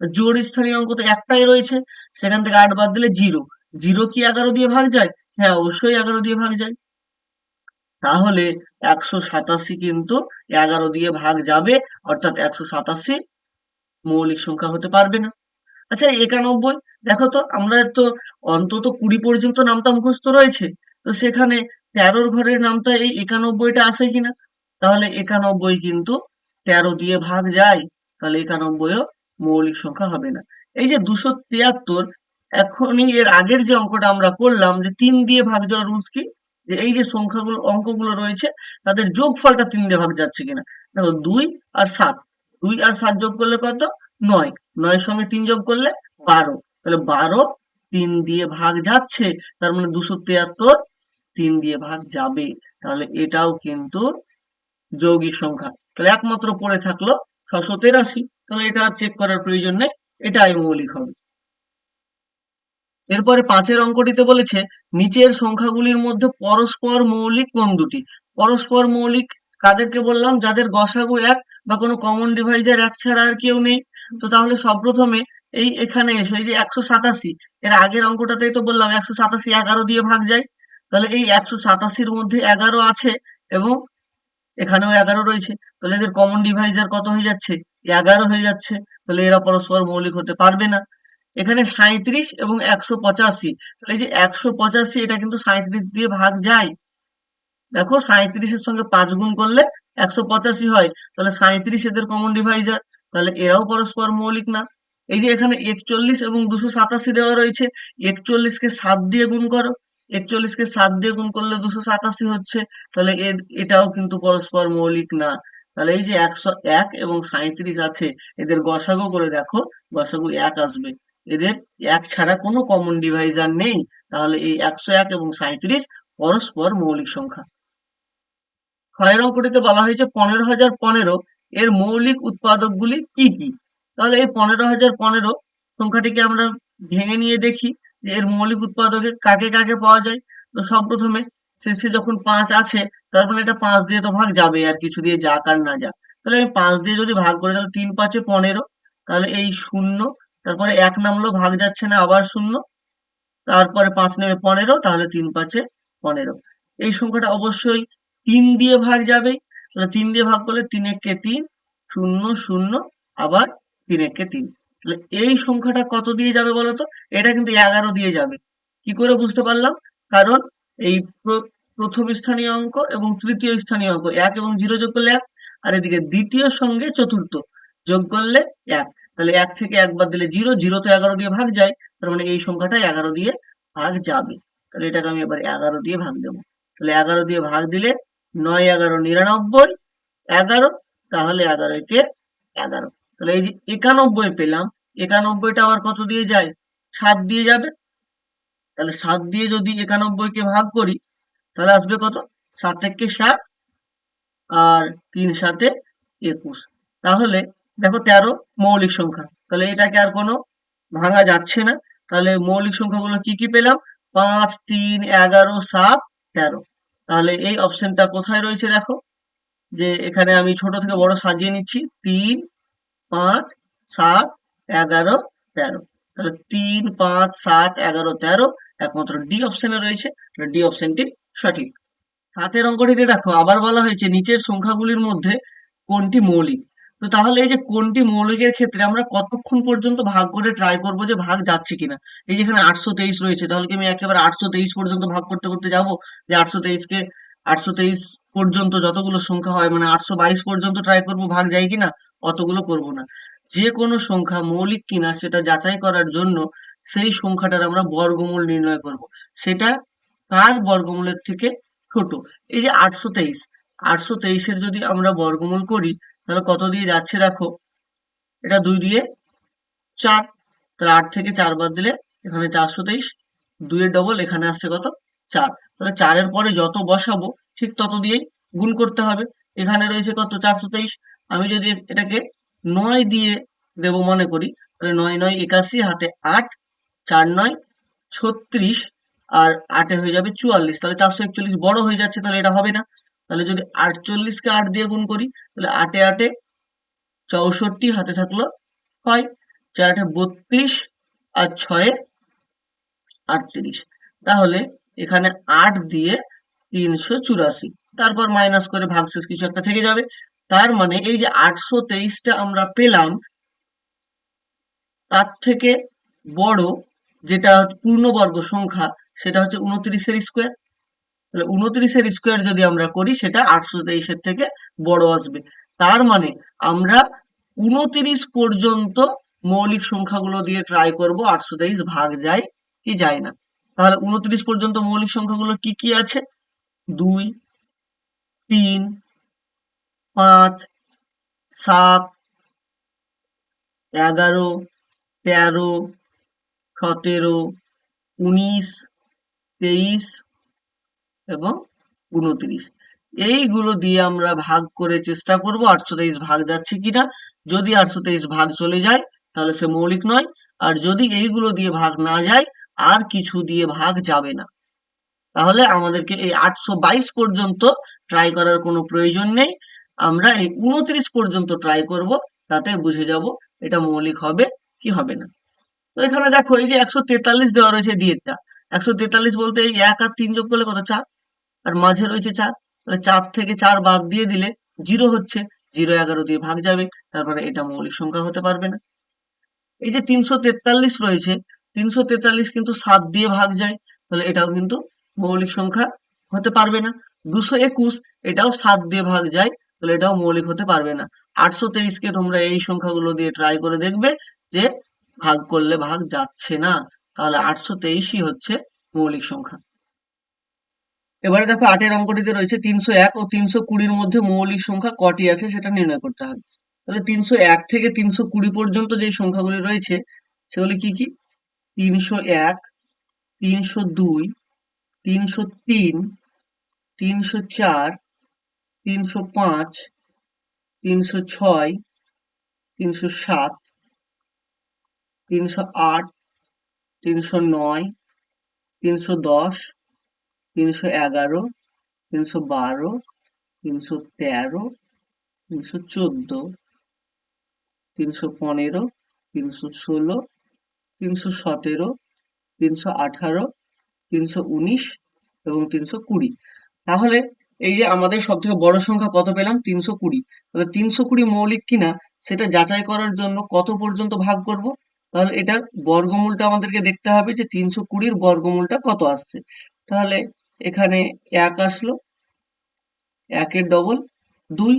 জোড় স্থানীয় অঙ্ক তো একটাই রয়েছে, সেখান থেকে 8 বাদ দিলে 0। 0 কি 11 দিয়ে ভাগ যায়? হ্যাঁ, অবশ্যই 11 দিয়ে ভাগ যায়। তাহলে 187 কিন্তু 11 দিয়ে ভাগ যাবে, অর্থাৎ 187 মৌলিক সংখ্যা হতে পারবে না। আচ্ছা, 91, দেখো তো, আমরা তো অন্তত 20 পর্যন্ত নামটা মুখস্থ রয়েছে, তো সেখানে 13 ঘরের নামটা এই 91টা আসে কিনা? তাহলে 91 কিন্তু 13 দিয়ে ভাগ যায়, তাহলে 91ও মৌলিক সংখ্যা হবে না। এই যে 273, এখনই এর আগের যে অঙ্কটা আমরা করলাম যে 3 দিয়ে ভাগ যাওয়ার রুলস কি, যে এই যে সংখ্যাগুলো অঙ্কগুলো রয়েছে তাদের যোগফলটা 3 দিয়ে ভাগ যাচ্ছে কিনা। দেখো, 2 আর 7, 2 আর 7 যোগ করলে কত? 9, 9 সঙ্গে 3 যোগ করলে 12, তাহলে 12 3 দিয়ে ভাগ যাচ্ছে, তার মানে 273 3 দিয়ে ভাগ যাবে, তাহলে এটাও কিন্তু যৌগিক সংখ্যা। তাহলে একমাত্র পড়ে থাকলো 683, তাহলে এটা আর চেক করার প্রয়োজন নেই, এটাই মৌলিক হবে। এরপরে 5-এর অঙ্কটিতে বলেছে নিচের সংখ্যাগুলির মধ্যে পরস্পর মৌলিক কোন দুটি? পরস্পর মৌলিক কাদেরকে বললাম? যাদের গসাগু 1 বা কোনো কমন ডিভাইজার 1 ছাড়া আর কেউ নেই। তো তাহলে সবপ্রথমে এখানে এসো, এই যে 187, এর আগের অঙ্কটাতেই তো বললাম 187 11 দিয়ে ভাগ যায়, তাহলে এই 187-র মধ্যে 11 আছে এবং এখানেও 11 রয়েছে, তাহলে এদের কমন ডিভাইজার কত হয়ে যাচ্ছে? 11 হয়ে যাচ্ছে, তাহলে এরা পরস্পর মৌলিক হতে পারবে না। এখানে 37 এবং 185, তাহলে এই যে 185 এটা কিন্তু 37 দিয়ে ভাগ যায়। দেখো, 37-এর সঙ্গে 5 গুণ করলে 185 হয়, তাহলে 37 এদের কমন ডিভাইজার, তাহলে এরাও পরস্পর মৌলিক না। এই যে এখানে 41 এবং 287 দেওয়া রয়েছে, 41 কে 7 দিয়ে গুণ করো, 41 কে 7 দিয়ে গুণ করলে 287 হচ্ছে, তাহলে এটাও কিন্তু পরস্পর মৌলিক না। তাহলে এই যে 101 এবং 37 আছে, এদের গসাগু করে দেখো, গসাগু 1 আসবে, এদের 1 ছাড়া কোনো কমন ডিভাইজার নেই, তাহলে এই 101 এবং 37 পরস্পর মৌলিক সংখ্যা। ক্ষয়ের অঙ্কটিতে বলা হয়েছে 15,015 এর মৌলিক উৎপাদকগুলি কি কি? তাহলে এই 15,015 সংখ্যাটিকে আমরা ভেঙে নিয়ে দেখি যে এর মৌলিক উৎপাদকে কাকে কাকে পাওয়া যায়। তো সব প্রথমে শেষে যখন 5 আছে, তার মানে এটা 5 দিয়ে তো ভাগ যাবে, আর কিছু দিয়ে যাক আর না যাক। তাহলে আমি 5 দিয়ে যদি ভাগ করি, তাহলে 3 5 15, তাহলে এই 0, তারপরে 1 নামলো, ভাগ যাচ্ছে না, আবার 0, তারপরে 5 নেমে 15, তাহলে 3 5 15। এই সংখ্যাটা অবশ্যই 3 দিয়ে ভাগ যাবে, তাহলে 3 দিয়ে ভাগ করলে 3 একে 3, 0 0, আবার 3 একে 3, তাহলে এই সংখ্যাটা কত দিয়ে যাবে বলতো? এটা কিন্তু 11 দিয়ে যাবে। কি করে বুঝতে পারলাম? কারণ এই প্রথম স্থানীয় অঙ্ক এবং তৃতীয় স্থানীয় অঙ্ক 1 এবং 0 যোগ করলে 1, আর এদিকে দ্বিতীয় সঙ্গে চতুর্থ যোগ করলে 1, তাহলে 1 থেকে 1 বাদ দিলে 0, 0 তো 11 দিয়ে ভাগ যায়, তার মানে এই সংখ্যাটা 11 দিয়ে ভাগ যাবে। তাহলে এটাকে আমি এবার 11 দিয়ে ভাগ দেবো, তাহলে 11 দিয়ে ভাগ দিলে 9 11 99, 11, তাহলে 11 কে 11, তাহলে এই যে 91 পেলাম, 91টা আবার কত দিয়ে যায়? 7 দিয়ে যাবে, তাহলে 7 দিয়ে যদি 91 কে ভাগ করি, তাহলে আসবে কত? 7 একে 7, আর 3 7 21, তাহলে দেখো 13 মৌলিক সংখ্যা, তাহলে এটাকে আর কোনো ভাঙা যাচ্ছে না। তাহলে মৌলিক সংখ্যাগুলো কি কি পেলাম? 5 3 11 7 13, তাহলে এই অপশনটা কোথায় রয়েছে দেখো, যে এখানে আমি ছোট থেকে বড় সাজিয়ে নিচ্ছি, 3 5 7 11 13, তাহলে 3 5 7 11 13 একমাত্র ডি অপশনে রয়েছে, ডি অপশনটি সঠিক। 7-এর অঙ্কটিতে দেখো আবার বলা হয়েছে নিচের সংখ্যাগুলির মধ্যে কোনটি মৌলিক। তো তাহলে এই যে কোনটি মৌলিকের ক্ষেত্রে আমরা কতক্ষণ পর্যন্ত ভাগ করে ট্রাই করব যে ভাগ যাচ্ছে কিনা। এই যে এখানে 823 রয়েছে, তাহলে কি আমি একেবারে 823 পর্যন্ত ভাগ করতে করতে যাব, যে 823 পর্যন্ত যতগুলো সংখ্যা হয়, মানে 822 পর্যন্ত ট্রাই করব ভাগ যায় কিনা? অতগুলো করব না। যে কোনো সংখ্যা মৌলিক কিনা সেটা যাচাই করার জন্য সেই সংখ্যাটার আমরা বর্গমূল নির্ণয় করব। সেটা কার বর্গমূলের থেকে ছোট? এই যে 823, 823-এর যদি আমরা বর্গমূল করি, তাহলে কত দিয়ে যাচ্ছে দেখো, এটা 2 দিয়ে 4, তাহলে 8 থেকে 4 বাদ দিলে এখানে 423, 2 এর ডবল এখানে আসছে কত? 4, তাহলে 4 এর পরে যত বসাবো ঠিক তত দিয়েই গুণ করতে হবে। এখানে রয়েছে কত? 423, আমি যদি এটাকে 9 দিয়ে দেব মনে করি, তাহলে 9 9 81, হাতে 8, 4 9 36, আর 8 হয়ে যাবে 44, তাহলে 441 বড় হয়ে যাচ্ছে, তাহলে এটা হবে না। তাহলে যদি 48 কে 8 দিয়ে গুণ করি, তাহলে 8 এ 8 64, হাতে থাকলো 6, 4 8 32 আর 6 38। তাহলে এখানে 8 দিয়ে 384, তারপর মাইনাস করে ভাগশেষ কিছু একটা থেকে যাবে। তার মানে এই যে 823টা আমরা পেলাম, তার থেকে বড় যেটা পূর্ণবর্গ সংখ্যা সেটা হচ্ছে 29-এর স্কোয়ার। তাহলে 29-এর স্কোয়ার যদি আমরা করি সেটা 823-এর থেকে বড় আসবে। তার মানে আমরা 29 পর্যন্ত মৌলিক সংখ্যাগুলো দিয়ে ট্রাই করব 823 ভাগ যায় কি যায় না। তাহলে 29 পর্যন্ত মৌলিক সংখ্যাগুলো কি কি আছে? 2, 3, 5, 7, 11, 13, 17, 19, 23 এবং 29। এইগুলো দিয়ে আমরা ভাগ করে চেষ্টা করব 823 ভাগ যাচ্ছে কিনা। যদি 823 ভাগ চলে যায় তাহলে সে মৌলিক নয়, আর যদি এইগুলো দিয়ে ভাগ না যায় আর কিছু দিয়ে ভাগ যাবে না, তাহলে আমাদেরকে এই 822 পর্যন্ত ট্রাই করার কোনো প্রয়োজন নেই। আমরা এই 29 পর্যন্ত ট্রাই করব, তাতে বুঝে যাব এটা মৌলিক হবে কি হবে না। তো এখানে দেখো এই যে 143 দেওয়া রয়েছে ডি এরটা। 143 বলতে এই 1 আর 3 যোগ করলে কত? 4। আর মাঝে রয়েছে 4। তাহলে 4 থেকে 4 বাদ দিয়ে দিলে 0 হচ্ছে। 0 11 দিয়ে ভাগ যাবে, তারপরে এটা মৌলিক সংখ্যা হতে পারবে না। এই যে 343 রয়েছে, 343 কিন্তু 7 দিয়ে ভাগ যায়, তাহলে এটাও কিন্তু মৌলিক সংখ্যা হতে পারবে না। 221 এটাও 7 দিয়ে ভাগ যায়, তাহলে এটাও মৌলিক হতে পারবে না। 823কে তোমরা এই সংখ্যাগুলো দিয়ে ট্রাই করে দেখবে যে ভাগ করলে ভাগ যাচ্ছে না, তাহলে 823ই হচ্ছে মৌলিক সংখ্যা। এবারে দেখো 8 অঙ্কটিতে রয়েছে 301 ও 320-র মধ্যে মৌলিক সংখ্যা কটি আছে সেটা নির্ণয় করতে হবে। তাহলে 301 থেকে 320 পর্যন্ত যে সংখ্যাগুলি রয়েছে সেগুলি কি কি? 301, 302, 303, 304, 305, 306, 307, 308, 309, 310, 311, 312, 313, 314, 315, 316, 317, 318, 319 এবং 320। তাহলে এই যে আমাদের সব থেকে বড় সংখ্যা কত পেলাম? 320। তাহলে 320 মৌলিক কিনা সেটা যাচাই করার জন্য কত পর্যন্ত ভাগ করব? তাহলে এটার বর্গমূলটা আমাদেরকে দেখতে হবে যে 320-র বর্গমূলটা কত আসছে। তাহলে এখানে 1 আসলো, 1-এর ডবল 2।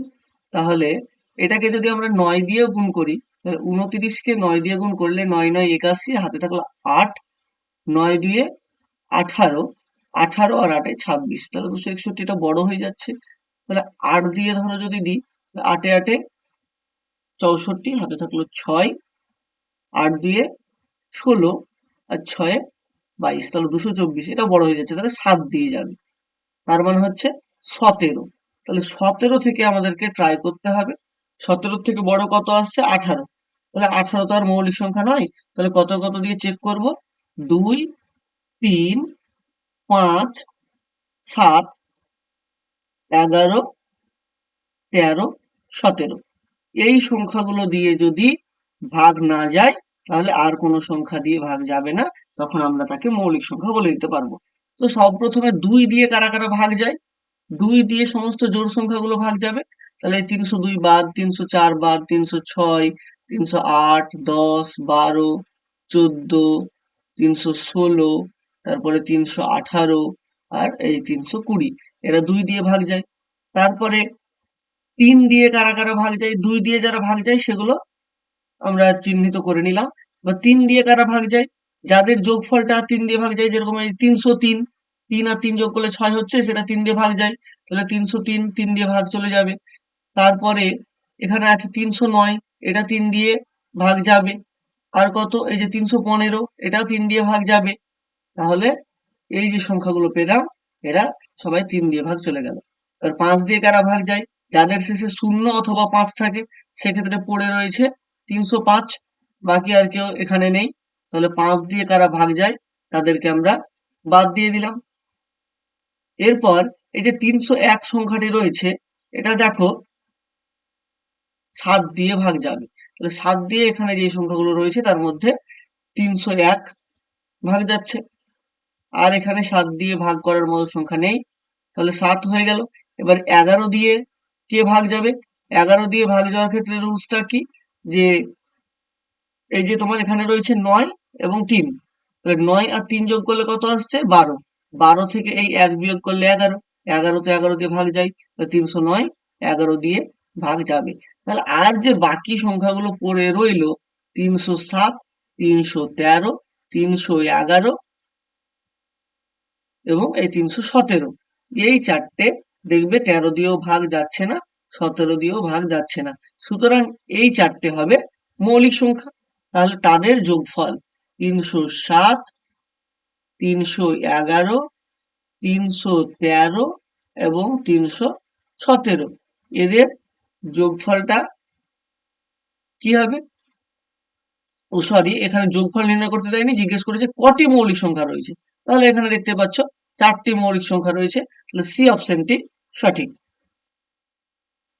তাহলে এটাকে যদি আমরা 9 দিয়ে গুণ করি, তাহলে 29-কে 9 দিয়ে গুণ করলে 9 9 81, হাতে থাকলো 8, 9 2 18, 18 আর 8 26, তাহলে 261 টা বড় হয়ে যাচ্ছে। তাহলে 8 দিয়ে ধরো যদি দিই, 8 8 64, হাতে থাকলো 6, 8 দিয়ে 16 আর 6 22, তাহলে 224, এটা বড় হয়ে যাচ্ছে, তাহলে 7 দিয়ে যাবে। তার মানে হচ্ছে 17। তাহলে 17 থেকে আমাদেরকে ট্রাই করতে হবে। 17 থেকে বড় কত আসছে? 18। তাহলে 18 তো আর মৌলিক সংখ্যা নয়, তাহলে কত কত দিয়ে চেক করব? 2, 3, 5, 7, 11, 13, 17। এই সংখ্যাগুলো দিয়ে যদি ভাগ না যায় তাহলে আর কোনো সংখ্যা দিয়ে ভাগ যাবে না, তখন আমরা তাকে মৌলিক সংখ্যা বলে দিতে পারবো। তো সব প্রথমে 2 দিয়ে কারা কারা ভাগ যায়? 2 দিয়ে সমস্ত জোড় সংখ্যাগুলো ভাগ যাবে। তাহলে 302 বাদ, 304 বাদ, 306, 308, 10, 12, 14, 316, তারপরে 318 আর এই 320, এরা 2 দিয়ে ভাগ যায়। তারপরে 3 দিয়ে কারা কারা ভাগ যায়? 2 দিয়ে যারা ভাগ যায় সেগুলো আমরা চিহ্নিত করে নিলাম। বা 3 দিয়ে কারা ভাগ যায়? যাদের যোগফলটা 3 দিয়ে ভাগ যায়, যেরকম এই 303, 3 আর 3 যোগ করলে 6 হচ্ছে, সেটা 3 দিয়ে ভাগ যায়, তাহলে 303 3 দিয়ে ভাগ চলে যাবে। তারপরে এখানে আছে 309, এটা 3 দিয়ে ভাগ যাবে। আর কত? এই যে 315, এটাও 3 দিয়ে ভাগ যাবে। তাহলে এই যে সংখ্যাগুলো পেলাম এরা সবাই 3 দিয়ে ভাগ চলে গেল। এবার 5 দিয়ে কারা ভাগ যায়? যাদের শেষে 0 অথবা 5 থাকে, সেক্ষেত্রে পড়ে রয়েছে 305, বাকি আর কেউ এখানে নেই। তাহলে 5 দিয়ে কারা ভাগ যায় তাদেরকে আমরা বাদ দিয়ে দিলাম। এরপর এই যে 301 সংখ্যাটি রয়েছে, এটা দেখো 7 দিয়ে ভাগ যাবে। তাহলে 7 দিয়ে এখানে যে সংখ্যাগুলো রয়েছে তার মধ্যে 301 ভাগ যাচ্ছে, আর এখানে 7 দিয়ে ভাগ করার মতো সংখ্যা নেই, তাহলে 7 হয়ে গেল। এবার 11 দিয়ে কে ভাগ যাবে? 11 দিয়ে ভাগ যাওয়ার ক্ষেত্রে রুলসটা কি, যে এই যে তোমার এখানে রয়েছে 9 এবং 3, তাহলে 9 আর 3 যোগ করলে কত আসছে? 12। 12 থেকে এই 1 বিয়োগ করলে 11, 11 তো 11 দিয়ে ভাগ যায়, তাহলে 309 11 দিয়ে ভাগ যাবে। তাহলে আর যে বাকি সংখ্যাগুলো পড়ে রইলো 307, 313, 311 এবং এই 317, এই চারটে দেখবে 13 দিয়েও ভাগ যাচ্ছে না, 17 দিয়েও ভাগ যাচ্ছে না, সুতরাং এই চারটে হবে মৌলিক সংখ্যা। তাহলে তাদের যোগফল 307, 311, 313 এবং 317, এদের যোগফলটা কি হবে? ও সরি, এখানে যোগফল নির্ণয় করতে দেয়নি, জিজ্ঞেস করেছে কটি মৌলিক সংখ্যা রয়েছে। তাহলে এখানে দেখতে পাচ্ছ 4টি মৌলিক সংখ্যা রয়েছে, তাহলে সি অপশনটি সঠিক।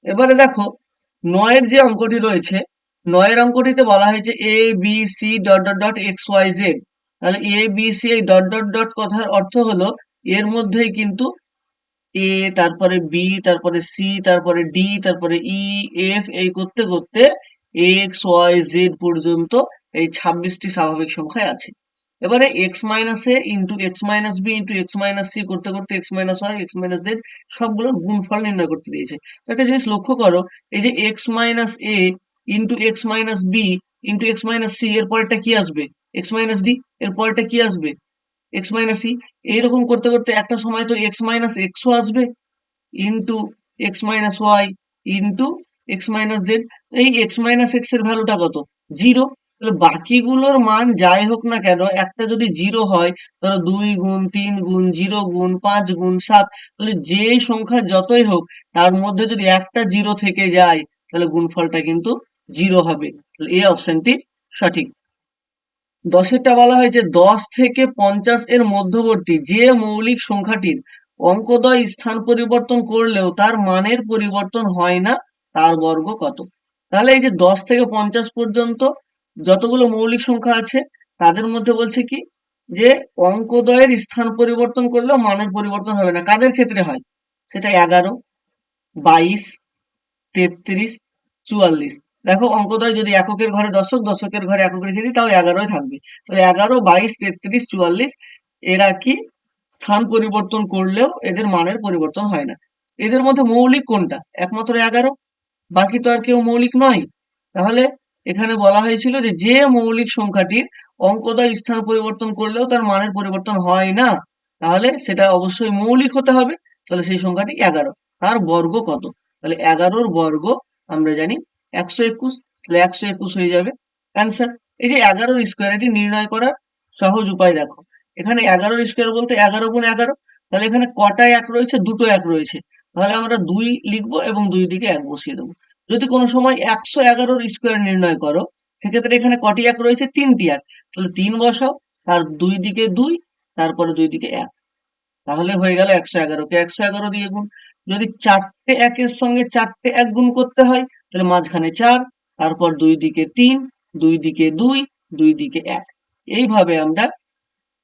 এবারে দেখো 9 যে অঙ্কটি রয়েছে, 9 অঙ্কটিতে বলা হয়েছে a b c dot dot dot x y z. তাহলে এ বি সি এই ডট ডট ডট কথার অর্থ হলো এর মধ্যেই কিন্তু এ, তারপরে বি, তারপরে সি, তারপরে ডি, তারপরে ই এফ, এই করতে করতে এক্স ওয়াই জেড পর্যন্ত এই 26টি স্বাভাবিক সংখ্যায় আছে। এবারে x minus a into x minus b into x minus c করতে করতে x minus y, x minus z সবগুলোর গুণফল নির্ণয় করতে দিয়েছে। তো একটা জিনিস লক্ষ্য করো, এই যে x minus a into x minus b into x minus c, এর পরেরটা কি আসবে? X minus d. এর পরেরটা কি আসবে? X minus c. এইরকম করতে করতে একটা সময় তো এক্স মাইনাস এক্সও আসবে, into x minus y into x minus z. এই এক্স মাইনাস এক্স এর ভ্যালুটা কত? 0। তাহলে বাকিগুলোর মান যাই হোক না কেন, একটা যদি 0 হয়, ধরো 2 গুণ 3 গুণ 0 গুণ 5 গুণ 7, তাহলে যে সংখ্যা যতই হোক তার মধ্যে যদি একটা 0 থেকে যায় তাহলে গুণফলটা কিন্তু 0 হবে। তাহলে এই অপশনটি সঠিক। 10এরটা বলা হয়েছে 10 থেকে 50 এর মধ্যবর্তী যে মৌলিক সংখ্যাটির অঙ্কদ্বয় স্থান পরিবর্তন করলেও তার মানের পরিবর্তন হয় না, তার বর্গ কত? তাহলে এই যে 10 থেকে 50 পর্যন্ত যতগুলো মৌলিক সংখ্যা আছে তাদের মধ্যে বলছে কি, যে অঙ্কদ্বয়ের স্থান পরিবর্তন করলেও মানের পরিবর্তন হবে না। কাদের ক্ষেত্রে হয়? সেটা 11, 22, 33, 44। দেখো অঙ্কদ্বয় যদি এককের ঘরে দশক, দশকের ঘরে একক রেখে দিই, তাও 11ই থাকবে। তো 11, 22, 33, 44 এরা কি স্থান পরিবর্তন করলেও এদের মানের পরিবর্তন হয় না। এদের মধ্যে মৌলিক কোনটা? একমাত্র 11, বাকি তো আর কেউ মৌলিক নয়। তাহলে এখানে বলা হয়েছিল যে যে মৌলিক সংখ্যাটির অঙ্কদ্বয় স্থান পরিবর্তন করলেও তার মানের পরিবর্তন হয় না, তাহলে সেটা অবশ্যই মৌলিক হতে হবে। তাহলে সেই সংখ্যাটি 11। তার বর্গ কত? তাহলে 11র বর্গ আমরা জানি 121, তাহলে 121 হয়ে যাবে অ্যান্সার। এই যে 11র স্কোয়ার, এটি নির্ণয় করার সহজ উপায় দেখো। এখানে 11র স্কোয়ার বলতে 11 গুণ 11, তাহলে এখানে কটা এক রয়েছে? দুটো এক রয়েছে, তাহলে আমরা 2 লিখবো এবং দুই দিকে 1 বসিয়ে দেবো। যদি কোনো সময় 111র স্কোয়ার নির্ণয় করো, সেক্ষেত্রে এখানে কটি এক রয়েছে? 3টি এক, তাহলে 3 বসাও, তার দুই দিকে 2, তারপরে দুই দিকে 1, তাহলে হয়ে গেল 111। কে 111 দিয়ে গুণ। যদি চারটে একের সঙ্গে চারটে এক গুণ করতে হয়, তাহলে মাঝখানে 4, তারপর দুই দিকে 3, দুই দিকে 2, দুই দিকে 1। এইভাবে আমরা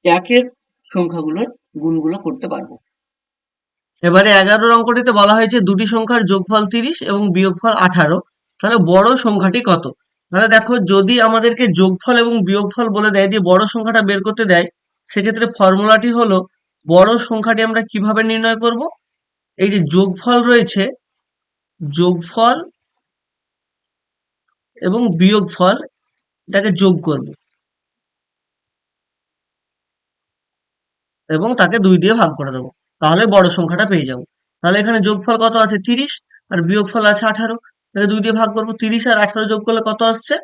একের সংখ্যাগুলোর গুণগুলো করতে পারবো। এবারে 11 অঙ্কটিতে বলা হয়েছে দুটি সংখ্যার যোগফল 30 এবং বিয়োগফল 18। তাহলে বড় সংখ্যাটি কত? তাহলে দেখো, যদি আমাদেরকে যোগফল এবং বিয়োগফল বলে দেয়, দিয়ে বড় সংখ্যাটা বের করতে দেয়, সেক্ষেত্রে ফর্মুলাটি হলো, বড় সংখ্যাটি আমরা কিভাবে নির্ণয় করব? এই যে যোগফল রয়েছে, যোগফল এবং বিয়োগফল এটাকে যোগ করব এবং তাকে 2 দিয়ে ভাগ করে দেবো, তাহলে বড় সংখ্যাটা পেয়ে যাবো। তাহলে এখানে যোগফল কত আছে? 30, আর বিয়োগফল আছে 18, তাহলে 2 দিয়ে ভাগ করবো। 30 আর 18 যোগ করলে কত আসছে?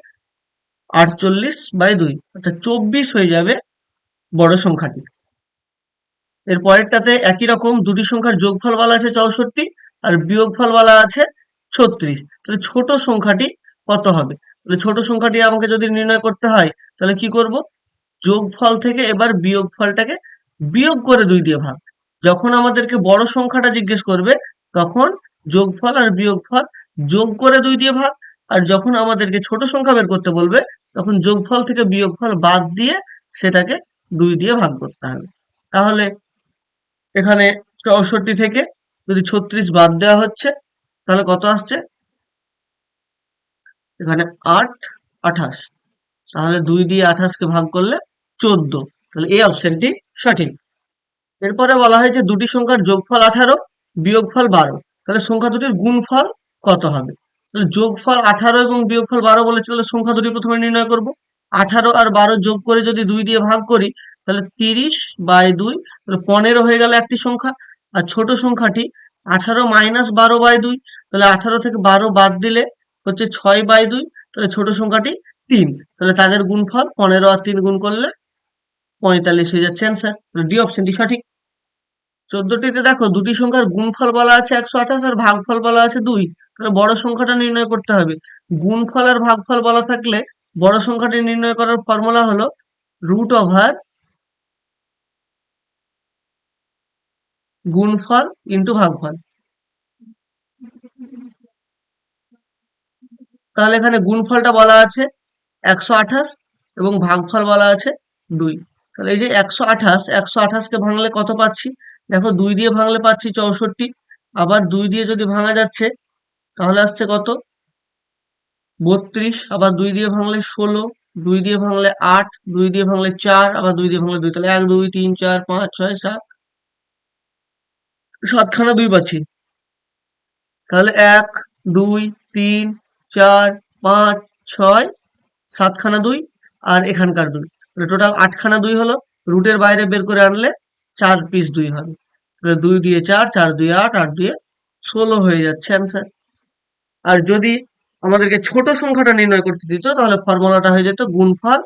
48/2, অর্থাৎ 24 হয়ে যাবে বড় সংখ্যাটি। এর পরেরটাতে একই রকম দুটি সংখ্যার যোগফল বলা আছে 64 আর বিয়োগফল বলা আছে 36। তাহলে ছোট সংখ্যাটি কত হবে? তাহলে ছোট সংখ্যাটি আমাকে যদি নির্ণয় করতে হয়, তাহলে কি করব? যোগফল থেকে এবার বিয়োগফলটাকে বিয়োগ করে 2 দিয়ে ভাগ। যখন আমাদেরকে বড় সংখ্যাটা জিজ্ঞেস করবে, তখন যোগফল আর বিয়োগফল যোগ করে 2 দিয়ে ভাগ, আর যখন আমাদেরকে ছোট সংখ্যা বের করতে বলবে তখন যোগফল থেকে বিয়োগফল বাদ দিয়ে সেটাকে 2 দিয়ে ভাগ করতে হবে। তাহলে এখানে 64 থেকে যদি 36 বাদ দেওয়া হচ্ছে তাহলে কত আসছে? এখানে 8 28, তাহলে 2 দিয়ে 28 কে ভাগ করলে 14, তাহলে এই অপশনটি সঠিক। এরপরে বলা হয়েছে দুটি সংখ্যার যোগফল 18 বিয়োগফল 12, তাহলে সংখ্যা দুটির গুণফল কত হবে? তাহলে যোগফল 18 এবং বিয়োগফল 12 বলেছে, তাহলে সংখ্যা দুটি প্রথমে নির্ণয় করব। 18 আর 12 যোগ করে যদি 2 দিয়ে ভাগ করি তাহলে 30/2, তাহলে 15 হয়ে গেল একটি সংখ্যা। আর ছোট সংখ্যাটি 18 মাইনাস 12/2, তাহলে 18 থেকে 12 বাদ দিলে হচ্ছে 6/2, তাহলে ছোট সংখ্যাটি 3, তাহলে তাদের গুণফল 15 আর 3 গুণ করলে 45 হয়ে যাচ্ছে অ্যান্সার। ডি অপশনটি সঠিক। 14টিতে দেখো দুটি সংখ্যার গুণফল বলা আছে 128 আর ভাগফল বলা আছে 2, তাহলে বড় সংখ্যাটা নির্ণয় করতে হবে। গুণফল আর ভাগফল বলা থাকলে বড় সংখ্যাটি নির্ণয় করার ফর্মুলা হলো √ গুণফল ইন্টু ভাগফল। তাহলে এখানে গুণফলটা বলা আছে 128 এবং ভাগফল বলা আছে 2। তাহলে এই যে 128 কে ভাঙলে কত পাচ্ছি? দেখো 2 দিয়ে ভাঙলে পাচ্ছি 64, আবার 2 দিয়ে যদি ভাঙা যাচ্ছে তাহলে আসছে কত? 32, আবার 2 দিয়ে ভাঙলে 16, 2 দিয়ে ভাঙলে 8, 2 দিয়ে ভাঙলে 4, আবার 2 দিয়ে ভাঙলে 2, তাহলে 1 2 3 4 5 6 7, 7খানা 2 পাচ্ছি। তাহলে 1 2 3 4 5 6, 7খানা 2 আর এখানকার 2, টোটাল 8খানা 2 হলো। রুটের বাইরে বের করে আনলে 4 পিস 2 হবে, তাহলে 2 দিয়ে 4, 4 দিয়ে 8, 8 দিয়ে 16 হয়ে যাচ্ছে অ্যান্সার। আর যদি আমাদেরকে ছোট সংখ্যাটা নির্ণয় করতে দিত তাহলে ফর্মুলাটা হয়ে যেত গুণফল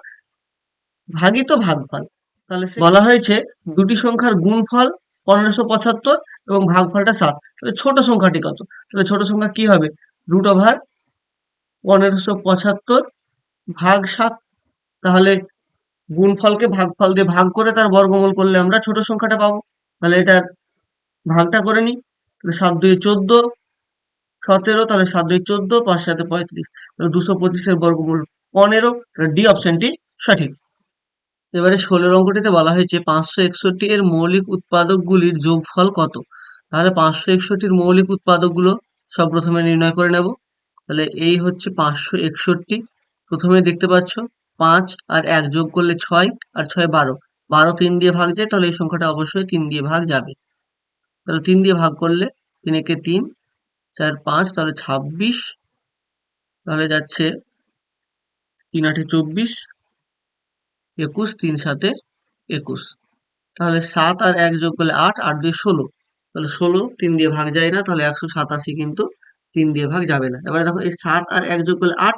ভাগিত ভাগফল। তাহলে বলা হয়েছে দুটি সংখ্যার গুণফল 1575 এবং ভাগফলটা 7, তাহলে ছোট সংখ্যাটি কত? তাহলে ছোট সংখ্যা কি হবে? √1575 ভাগ 7, তাহলে গুণফলকে ভাগফল দিয়ে ভাগ করে তার বর্গমূল করলে আমরা ছোট সংখ্যাটা পাবো। তাহলে এটার ভাগটা করে নিই, তাহলে 7 2 14, 17, তাহলে 7 2 14, 5 7 35, তাহলে 225 এর বর্গমূল 15, তাহলে ডি অপশনটি সঠিক। এবারে 16 অঙ্কটিতে বলা হয়েছে 561 এর মৌলিক উৎপাদকগুলির যোগফল কত? তাহলে 561 মৌলিক উৎপাদকগুলো সব প্রথমে নির্ণয় করে নেব। তাহলে এই হচ্ছে 561, প্রথমে দেখতে পাচ্ছ 5 আর 1 যোগ করলে 6 আর 6 12, 12 3 দিয়ে ভাগ যায়, তাহলে এই সংখ্যাটা অবশ্যই 3 দিয়ে ভাগ যাবে। তাহলে 3 দিয়ে ভাগ করলে 3 একে 3 4 5, তাহলে 26, তাহলে যাচ্ছে 3 8 24, 21, 3 7 21, তাহলে 7 আর 1 যোগ করলে 8, 8 2 16, তাহলে 16 3 দিয়ে ভাগ যায় না, তাহলে 187 কিন্তু 3 দিয়ে ভাগ যাবে না। এবারে দেখো এই 7 আর 1 যোগ করলে 8,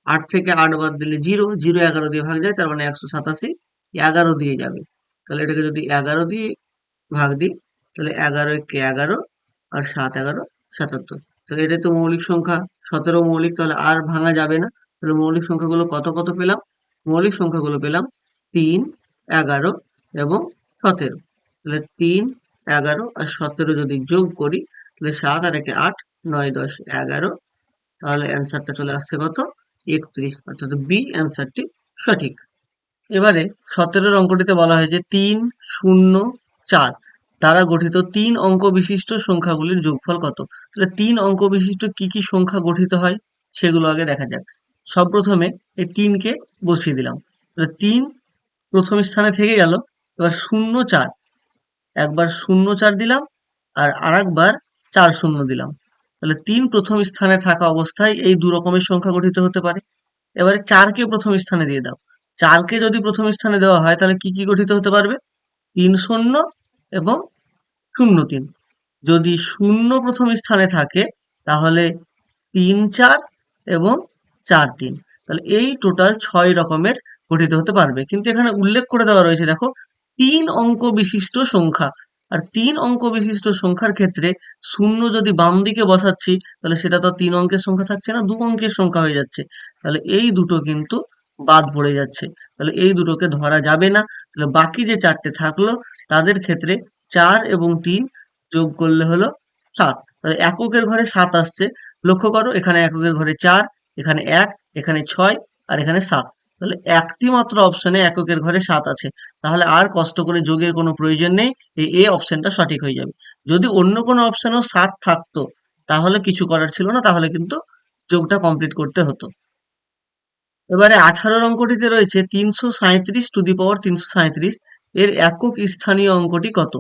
8 থেকে 8 বাদ দিলে 0, 0 11 দিয়ে ভাগ যায়, তার মানে 187 11 দিয়ে যাবে। তাহলে এটাকে যদি 11 দিয়ে ভাগ দিই তাহলে 11 কে 11 আর 7 11 77, তাহলে এটা তো মৌলিক সংখ্যা 17 মৌলিক, তাহলে আর ভাঙা যাবে না। তাহলে মৌলিক সংখ্যাগুলো কত কত পেলাম? মৌলিক সংখ্যাগুলো পেলাম 3 11 এবং 17, তাহলে 3 11 আর 17 যদি যোগ করি তাহলে 7 আর 1 8, 9 10 11, তাহলে অ্যান্সারটা চলে আসছে কত? 31, অর্থাৎ বি অ্যান্সারটি সঠিক। এবারে 17 অঙ্কটিতে বলা হয়েছে 3 0 4 দ্বারা গঠিত 3 অঙ্ক বিশিষ্ট সংখ্যাগুলির যোগফল কত? তাহলে 3 অঙ্ক বিশিষ্ট কি কি সংখ্যা গঠিত হয় সেগুলো আগে দেখা যাক। সব প্রথমে এই 3 কে বসিয়ে দিলাম, তাহলে 3 প্রথম স্থানে থেকে গেল। এবার 0 4, একবার 0 4 দিলাম আর আরেকবার 4 0 দিলাম, তাহলে 3 প্রথম স্থানে থাকা অবস্থায় এই দু রকমের সংখ্যা গঠিত হতে পারে। এবারে 4 কে প্রথম স্থানে দিয়ে দাও, 4 কে যদি প্রথম স্থানে দেওয়া হয় তাহলে কি কি গঠিত হতে পারবে? 3 0 এবং 0 3। যদি 0 প্রথম স্থানে থাকে তাহলে 3 4 এবং 4 3, তাহলে এই টোটাল 6 রকমের গঠিত হতে পারবে। কিন্তু এখানে উল্লেখ করে দেওয়া রয়েছে দেখো 3 অঙ্ক বিশিষ্ট সংখ্যা, আর 3 অঙ্ক বিশিষ্ট সংখ্যার ক্ষেত্রে 0 যদি বাম দিকে বসাচ্ছি তাহলে সেটা তো 3 অঙ্কের সংখ্যা থাকছে না, 2 অঙ্কের সংখ্যা হয়ে যাচ্ছে, তাহলে এই দুটো কিন্তু বাদ পড়ে যাচ্ছে, তাহলে এই দুটোকে ধরা যাবে না। তাহলে বাকি যে 4টে থাকলো তাদের ক্ষেত্রে 4 এবং 3 যোগ করলে হলো 7, তাহলে এককের ঘরে 7 আসছে। লক্ষ্য করো এখানে এককের ঘরে 4 এখানে 1, এখানে 6 আর এখানে 7। তাহলে একটি মাত্র অপশনে এককের ঘরে 7 আছে। তাহলে আর কষ্ট করে যোগের কোনো প্রয়োজন নেই, এই এ অপশনটা সঠিক হয়ে যাবে। যদি অন্য কোনো অপশনেও 7 থাকতো তাহলে কিছু করার ছিল না, তাহলে কিন্তু যোগটা কমপ্লিট করতে হতো। এবারে 18 অঙ্কটিতে রয়েছে 337 টু দি পাওয়ার 337, এর একক স্থানীয় অঙ্কটি কত?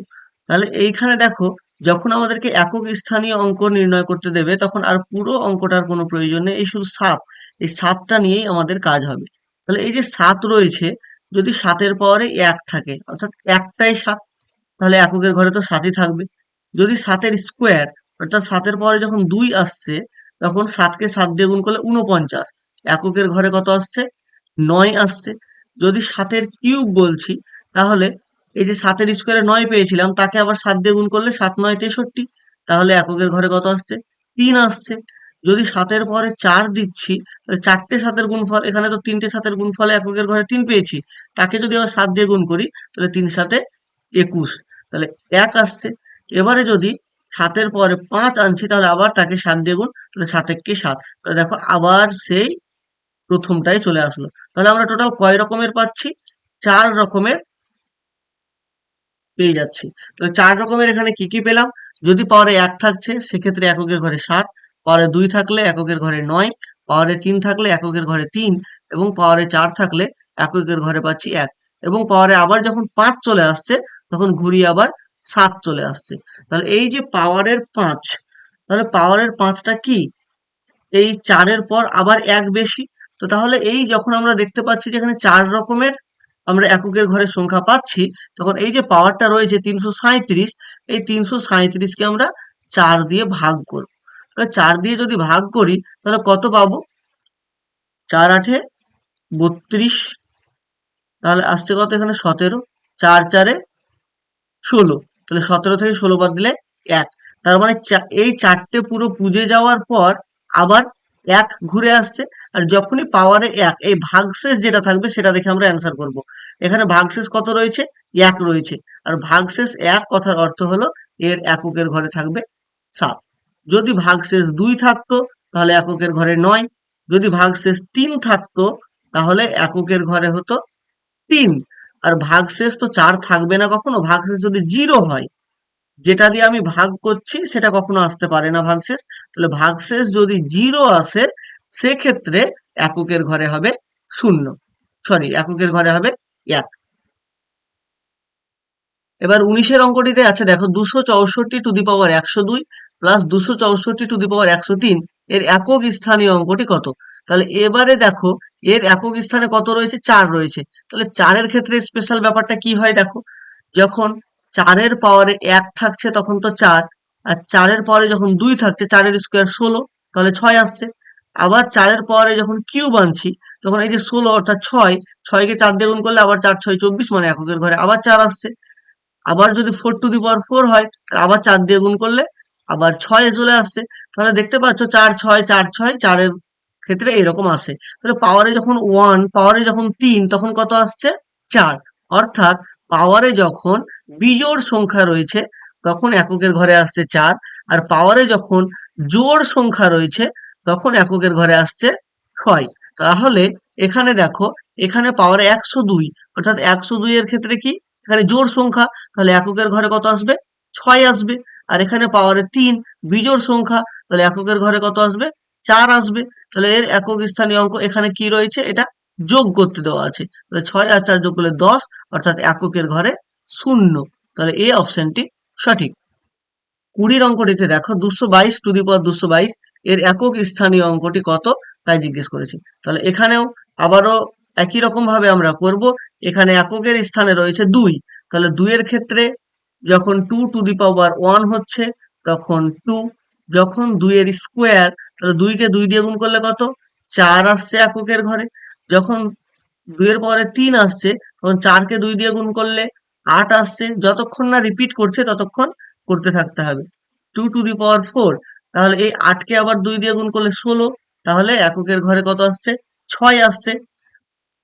তাহলে এইখানে দেখো, যখন আমাদেরকে একক স্থানীয় অঙ্ক নির্ণয় করতে দেবে তখন আর পুরো অঙ্কটার কোনো প্রয়োজন নেই, এই শুধু 7, এই 7টা নিয়েই আমাদের কাজ হবে। তাহলে এই যে 7 রয়েছে, যদি 7-এর পাওয়ারে 1 থাকে অর্থাৎ একটাই 7, তাহলে এককের ঘরে তো 7ই থাকবে। যদি 7-এর স্কোয়ার অর্থাৎ 7-এর পাওয়ারে যখন 2 আসছে তখন 7কে 7 দিয়ে গুণ করলে 49, এককের ঘরে কত আসছে? 9 আসছে। যদি 7-এর কিউব বলছি তাহলে এই যে 7-এর স্কোয়ারে 9 পেয়েছিলাম তাকে আবার 7 দিয়ে গুণ করলে 7 9 63, তাহলে এককের ঘরে কত আসছে? 3 আসছে। যদি 7-এর পরে 4 দিচ্ছি তাহলে 4টে 7-এর গুণফল, এখানে তো 3টে 7-এর গুণফলে এককের ঘরে 3 পেয়েছি, তাকে যদি আবার 7 দিয়ে গুণ করি তাহলে 3 7 21, তাহলে 1 আসছে। এবারে যদি 7-এর পরে 5 আনছি তাহলে আবার তাকে 7 দিয়ে গুণ, তাহলে 7 একে 7, তাহলে দেখো আবার সেই প্রথমটাই চলে আসলো। তাহলে আমরা টোটাল কয় রকমের পাচ্ছি? 4 রকমের পেয়ে যাচ্ছি। তাহলে 4 রকমের এখানে কি কি পেলাম? যদি পাওয়ারে 1 থাকছে সেক্ষেত্রে এককের ঘরে 7, পাওয়ারে 2 থাকলে এককের ঘরে 9, পাওয়ারে 3 থাকলে এককের ঘরে 3 এবং পাওয়ারে 4 থাকলে এককের ঘরে পাচ্ছি 1, এবং পাওয়ারে আবার যখন 5 চলে আসছে তখন ঘুরিয়ে আবার 7 চলে আসছে। তাহলে এই যে পাওয়ারের 5, তাহলে পাওয়ারের 5টা কি? এই 4-এর পর আবার 1 বেশি। তো তাহলে এই যখন আমরা দেখতে পাচ্ছি যে এখানে 4 রকমের আমরা এককের ঘরের সংখ্যা পাচ্ছি, তখন এই যে পাওয়ারটা রয়েছে 337, এই 337 কে আমরা 4 দিয়ে ভাগ করব। তাহলে 4 দিয়ে যদি ভাগ করি তাহলে কত পাবো? 4 8 32, তাহলে আসছে কত এখানে? 17। 4 4 16, তাহলে 17 থেকে 16 বাদ দিলে 1। তার মানে এই 4টে পুরো পুজে যাওয়ার পর আবার 1 ঘুরে আসছে। আর যখনই পাওয়ারে 1, এই ভাগশেষ যেটা থাকবে সেটা দেখে আমরা অ্যান্সার করব। এখানে ভাগশেষ কত রয়েছে? 1 রয়েছে। আর ভাগশেষ 1 কথার অর্থ হলো এর এককের ঘরে থাকবে 7। যদি ভাগশেষ 2 থাকতো তাহলে এককের ঘরে 9, যদি ভাগশেষ 3 থাকতো তাহলে এককের ঘরে হতো 3। আর ভাগশেষ তো 4 থাকবে না কখনো, ভাগশেষ যদি 0 হয়, যেটা দিয়ে আমি ভাগ করছি সেটা কখনো আসতে পারে না ভাগশেষ। তাহলে ভাগশেষ যদি 0 আসে সেক্ষেত্রে এককের ঘরে হবে 0, সরি এককের ঘরে হবে 1। এবার 19-এর অঙ্কটিতে আছে দেখো 264 to the power 102 plus 264 to the power 103, এর একক স্থানীয় অঙ্কটি কত? তাহলে এবারে দেখো এর একক স্থানে কত রয়েছে? 4 রয়েছে। তাহলে 4-এর ক্ষেত্রে স্পেশাল ব্যাপারটা কি হয় দেখো, যখন 4-এর পাওয়ারে 1 থাকছে তখন তো 4, আর 4-এর পাওয়ারে যখন 2 থাকছে 4-এর স্কোয়ার 16, তাহলে 6 আসছে। আবার 4-এর পাওয়ারে যখন কিউব আনছি তখন এই যে 16 অর্থাৎ 6, 6কে 4 দিয়ে গুণ করলে আবার 4 6 24, মানে এককের ঘরে আবার 4 আসছে। আবার যদি 4 টু দি পাওয়ার 4 হয় তাহলে আবার 4 দিয়ে গুণ করলে আবার 6 এ চলে আসছে। তাহলে দেখতে পাচ্ছ 4 6 4 6, 4-এর ক্ষেত্রে এরকম আসে। তাহলে পাওয়ারে যখন 1, পাওয়ারে যখন 3 তখন কত আসছে? 4। অর্থাৎ পাওয়ারে যখন বিজোড় সংখ্যা রয়েছে তখন এককের ঘরে আসছে 4, আর পাওয়ারে যখন জোড় সংখ্যা রয়েছে তখন এককের ঘরে আসছে 6। তাহলে এখানে দেখো, এখানে পাওয়ারে 102, অর্থাৎ 102 এর ক্ষেত্রে কি? এখানে জোড় সংখ্যা, তাহলে এককের ঘরে কত আসবে? 6 আসবে। আর এখানে পাওয়ারে 3, বিজোড় সংখ্যা, তাহলে এককের ঘরে কত আসবে? 4 আসবে। তাহলে এর একক স্থানীয় অঙ্ক এখানে কি রয়েছে? এটা যোগ করতে দেওয়া আছে। তাহলে 6 আর 4 যোগ করলে 10, অর্থাৎ এককের ঘরে 0। তাহলে এই অপশনটি সঠিক। 20-র অঙ্কটিতে দেখো 222 টু দি পাওয়ার 222, এর একক স্থানীয় অঙ্কটি কত তাই জিজ্ঞেস করেছি। তাহলে এখানেও আবারও একই রকম ভাবে আমরা করব। এখানে এককের স্থানে রয়েছে 2, তাহলে 2 এর ক্ষেত্রে যখন 2 টু দি পাওয়ার 1 হচ্ছে তখন 2, যখন 2 এর স্কোয়ার তাহলে 2 কে 2 দিয়ে গুণ করলে কত? 4 আসছে এককের ঘরে। যখন 2 এর পরে 3 আসছে তখন 4 কে 2 দিয়ে গুণ করলে 8 আসছে। যতক্ষণ না রিপিট করছে ততক্ষণ করতে থাকতে হবে। 2 টু দি পাওয়ার 4, তাহলে এই 8 কে আবার 2 দিয়ে গুণ করলে 16, তাহলে এককের ঘরে কত আসছে? 6 আসছে।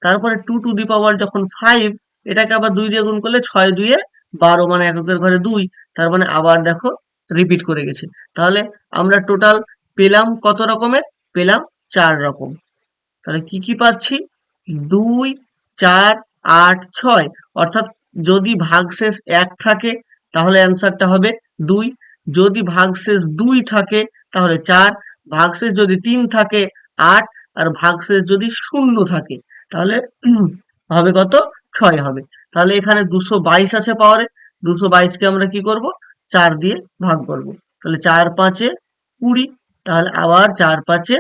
তারপরে 2 টু দি পাওয়ার যখন 5, এটাকে আবার 2 দিয়ে গুণ করলে 6 2 12, মানে এককের ঘরে 2, তার মানে আবার দেখো রিপিট করে গেছে। তাহলে আমরা টোটাল পেলাম কত রকমের? পেলাম চার রকম। তাহলে কি কি পাচ্ছি? 2, 4, 8, 6। অর্থাৎ যদি ভাগশেষ 1 থাকে তাহলে অ্যান্সারটা হবে 2। যদি ভাগশেষ 2 থাকে তাহলে 4। ভাগশেষ যদি 3 থাকে 8। আর ভাগশেষ যদি 0 থাকে তাহলে হবে কত? 6 হবে। তাহলে এখানে 222 আছে পাওয়ারে। 222 কে আমরা কি করব? 4 দিয়ে ভাগ করব। তাহলে 4 5 20। তাহলে আবার 4 5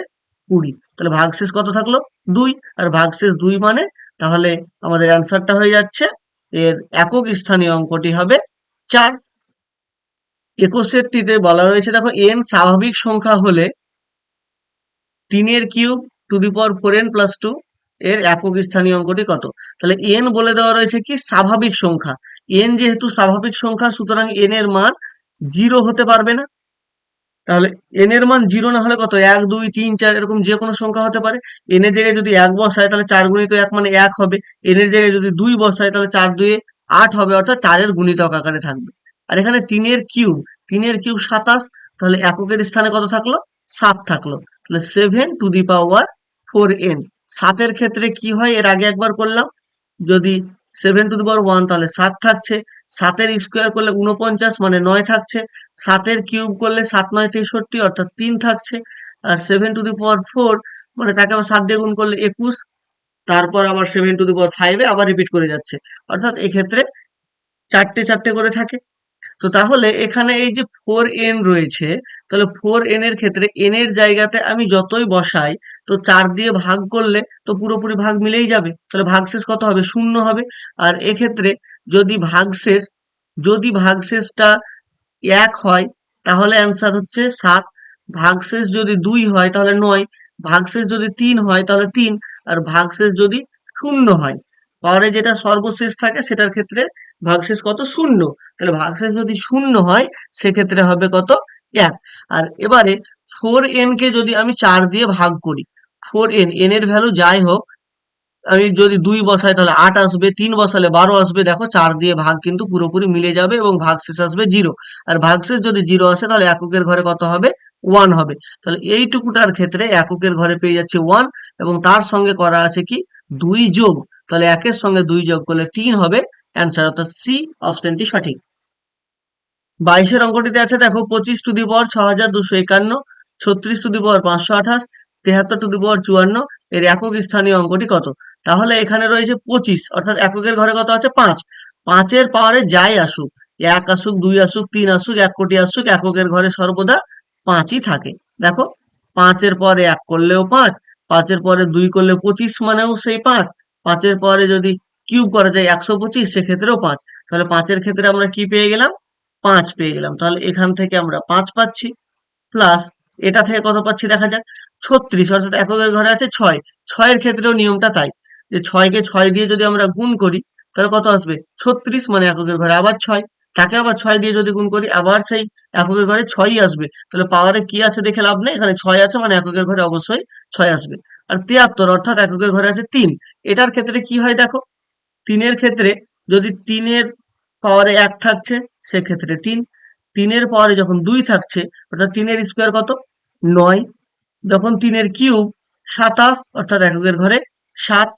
20। তাহলে ভাগশেষ কত থাকলো? 2। আর ভাগশেষ 2 মানে তাহলে আমাদের অ্যান্সারটা হয়ে যাচ্ছে, এর একক স্থানীয় অঙ্কটি হবে 4। 21 টিতে বলা রয়েছে দেখো, n স্বাভাবিক সংখ্যা হলে 3 এর cube two the power 4n plus 2 এর একক স্থানীয় অঙ্কটি কত? তাহলে n বলে দেওয়া রয়েছে কি স্বাভাবিক সংখ্যা। n যেহেতু স্বাভাবিক সংখ্যা সুতরাং n এর মান 0 হতে পারবে না। তাহলে n এর মান 0 না হলে কত? 1 2 3 4 এরকম যে কোনো সংখ্যা হতে পারে। n এর জায়গায় যদি 1 বসায় তাহলে 4 গুণিত 1 মানে 1 হবে। n এর জায়গায় যদি 2 বসায় তাহলে 4 2 8 হবে, অর্থাৎ 4 এর গুণিতক আকারে থাকবে। আর এখানে 3 এর কিউব, 3 এর কিউব 27। তাহলে এককের স্থানে কত থাকলো? 7 থাকলো। তাহলে 7 টু দি পাওয়ার 4n। 7 এর ক্ষেত্রে কি হয় এর আগে একবার করলাম, যদি 7 টু দি পাওয়ার 1 তাহলে 7 থাকছে। 7 এর স্কোয়ার করলে 49 মানে 9 থাকছে। 7 এর কিউব করলে 7 9 63 অর্থাৎ 3 থাকছে। আর 7 টু দি পাওয়ার 4 মানে তাকে আবার 7 দিয়ে গুণ করলে 21। তারপর আবার 7 টু দি পাওয়ার 5 এ আবার রিপিট করে যাচ্ছে। অর্থাৎ এক্ষেত্রে চারটে চারটে করে থাকে। তো তাহলে এখানে এই যে 4n রয়েছে, তাহলে 4n এর ক্ষেত্রে n এর জায়গাতে আমি যতই বসাই, তো 4 দিয়ে ভাগ করলে তো পুরোপুরি ভাগ মিলেই যাবে। তাহলে ভাগশেষ কত হবে? 0 হবে। আর এক্ষেত্রে যদি ভাগশেষ, যদি ভাগশেষটা 1 হয় তাহলে অ্যান্সার হচ্ছে 7। ভাগশেষ যদি 2 হয় তাহলে 9। ভাগশেষ যদি 3 হয় তাহলে 3। আর ভাগশেষ যদি 0 হয়, পাওয়ারে যেটা সর্বশেষ থাকে সেটার ক্ষেত্রে ভাগশেষ কত? 0। তাহলে ভাগশেষ যদি 0 হয় সেক্ষেত্রে হবে কত? 1। আর এবারে 4n কে যদি আমি 4 দিয়ে ভাগ করি, 4n, n এর ভ্যালু যাই হোক, আমি যদি 2 বসাই তাহলে 8 আসবে, 3 বসালে 12 আসবে। দেখো 4 দিয়ে ভাগ কিন্তু পুরোপুরি মিলে যাবে এবং ভাগশেষ আসবে 0। আর ভাগশেষ যদি 0 আসে তাহলে এককের ঘরে কত হবে? 1 হবে। তাহলে এইটুকুটার ক্ষেত্রে এককের ঘরে পেয়ে যাচ্ছে 1 এবং তার সঙ্গে করা আছে কি? 2 যোগ। তাহলে 1 এর সঙ্গে 2 যোগ করলে 3 হবে অ্যান্সার, অর্থাৎ সি অপশনটি সঠিক। 22 এর অঙ্কটিতে আছে দেখো, 25 to the power 6251, 36 to the power 528, 73 to the power 54 এর একক স্থানীয় অঙ্কটি কত? তাহলে এখানে রয়েছে 25, অর্থাৎ এককের ঘরে কত আছে? 5। 5 এর পাওয়ারে যাই আসুক, 1 আসুক, 2 আসুক, 3 আসুক, 1 কোটি আসুক, এককের ঘরে সর্বদা 5ই থাকে। দেখো 5 এর পরে 1 করলেও 5, 5 এর পরে 2 করলে 25 মানেও সেই 5, 5 এর পরে যদি কিউব করা যায় 125 সেক্ষেত্রেও 5। তাহলে 5 এর ক্ষেত্রে আমরা কি পেয়ে গেলাম? 5 পেয়ে গেলাম। তাহলে এখান থেকে আমরা 5 পাচ্ছি, প্লাস এটা থেকে কত পাচ্ছি দেখা যাক, 36, অর্থাৎ এককের ঘরে আছে 6। 6 এর ক্ষেত্রেও নিয়মটা তাই, যে 6 কে 6 দিয়ে যদি আমরা গুণ করি তাহলে কত আসবে? 36 মানে এককের ঘরে আবার 6। তাকে আবার 6 দিয়ে যদি গুণ করি আবার সেই এককের ঘরে 6ই আসবে। তাহলে পাওয়ারে কি আছে দেখে লাভ নেই, এখানে 6 আছে মানে এককের ঘরে অবশ্যই 6 আসবে। আর 73 অর্থাৎ এককের ঘরে আছে 3। এটার ক্ষেত্রে কি হয় দেখো, 3 এর ক্ষেত্রে যদি 3 এর পাওয়ারে 1 থাকছে সেক্ষেত্রে 3। 3 এর পাওয়ারে যখন 2 থাকছে অর্থাৎ 3 এর স্কোয়ার কত? 9। যখন 3 এর কিউব 27 অর্থাৎ এককের ঘরে 7।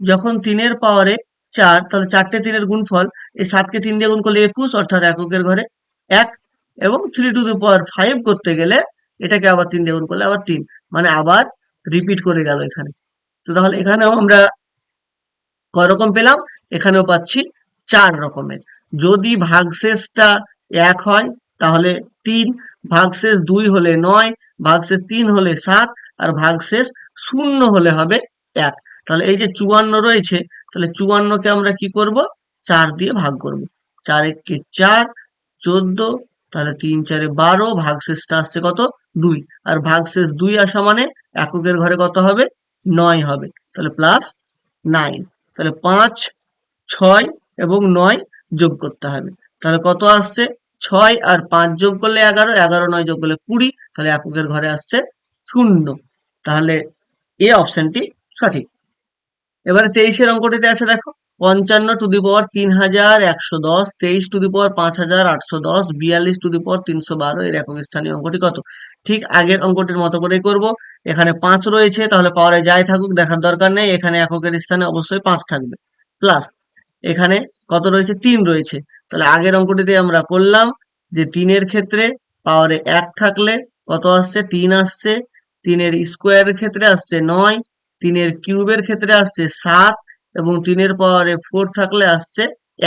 যখন 3 এর পাওয়ারে 4 তাহলে 4টে 3 এর গুণফল, এই 7 কে 3 দিয়ে গুণ করলে 21 অর্থাৎ এককের ঘরে 1। এবং 3 টু দি পাওয়ার 5 করতে গেলে এটাকে আবার 3 দিয়ে গুণ করলে আবার 3, মানে আবার রিপিট করে গেল এখানে। তো তাহলে এখানেও আমরা কয় রকম পেলাম? এখানেও পাচ্ছি 4 রকমের। যদি ভাগশেষটা 1 হয় তাহলে 3, ভাগশেষ 2 হলে 9, ভাগশেষ 3 হলে 7, আর ভাগশেষ 0 হলে হবে 1। তাহলে এই যে 54 রয়েছে, তাহলে 54 কে আমরা কি করব? 4 দিয়ে ভাগ করব। 4 একে 4, 14, তাহলে 3 4 12, ভাগশেষটা আসছে কত? 2। আর ভাগশেষ 2 আসা মানে এককের ঘরে কত হবে? 9 হবে। তাহলে প্লাস 9। তাহলে 5, 6 এবং 9 যোগ করতে হবে। তাহলে কত আসছে? 6 আর 5 যোগ করলে 11, 11 9 যোগ করলে 20, তাহলে এককের ঘরে আসছে 0। তাহলে এ অপশনটি সঠিক। এবারে 23 এর অঙ্কটিতে আছে দেখো, 55 to the power 3110, 23 to the power 5810, 42 to the power 312 এর একক স্থানীয় অঙ্কটি কত? ঠিক আগের অঙ্কটির মতো করেই করব। এখানে 5 রয়েছে, তাহলে পাওয়ারে যাই থাকুক দেখার দরকার নেই, এখানে এককের স্থানে অবশ্যই 5 থাকবে। প্লাস এখানে কত রয়েছে? 3 রয়েছে। তাহলে আগের অঙ্কটিতে আমরা করলাম যে 3 এর ক্ষেত্রে পাওয়ারে 1 থাকলে কত আসছে? 3 আসছে। 3 এর স্কোয়ারের ক্ষেত্রে আসছে 9, 3 এর কিউবের ক্ষেত্রে আসছে 7, এবং 3 এর পাওয়ারে 4 থাকলে আসছে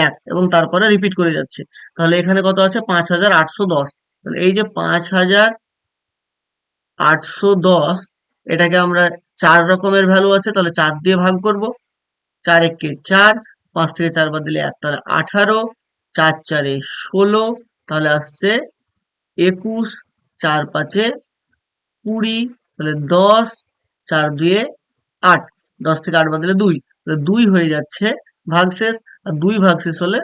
1, এবং তারপরে রিপিট করে যাচ্ছে। তাহলে এখানে কত আছে? 5810। তাহলে এই যে 5810, এটাকে আমরা 4 রকমের ভ্যালু আছে, তাহলে 4 দিয়ে ভাগ করব। 4 একে 4, 5 থেকে 4 বাদ দিলে 1, তাহলে 18, 4 4 16, তাহলে আসছে 21, 4 5 20, তাহলে 10, 4 2 8, 10 থেকে 8 বাদ দিলে 2, তাহলে 2 হয়ে যাচ্ছে ভাগশেষ। আর 2 ভাগশেষ হলে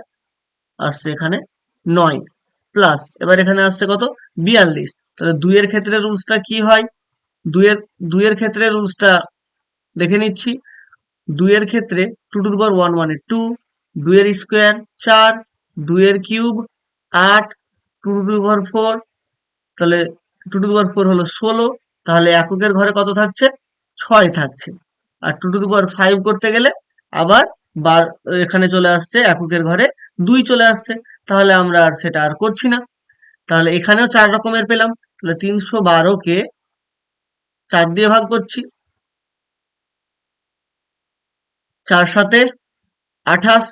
আসছে এখানে 9। প্লাস এবার এখানে আসছে কত? 42। তাহলে 2 এর ক্ষেত্রে রুলসটা কি হয়? 2 এর 2 এর ক্ষেত্রে রুলসটা দেখে নিচ্ছি। 2 এর ক্ষেত্রে 2 টু দি পাওয়ার 1 মানে 2, 2 এর স্কোয়ার 4, 2 এর কিউব 8, 2 টু দি পাওয়ার 4, তাহলে 2 টু দি পাওয়ার 4 হলো 16, তাহলে এককের ঘরে কত থাকছে? 6 থাকছে। আর 2 টু দি পাওয়ার 5 করতে গেলে আবার বার এখানে চলে আসছে, এককের ঘরে 2 চলে আসছে। তাহলে আমরা আর সেটা আর করছি না। তাহলে এখানেও 4 রকমের পেলাম। তাহলে 312 কে 4 দিয়ে ভাগ করছি। 4 7 28,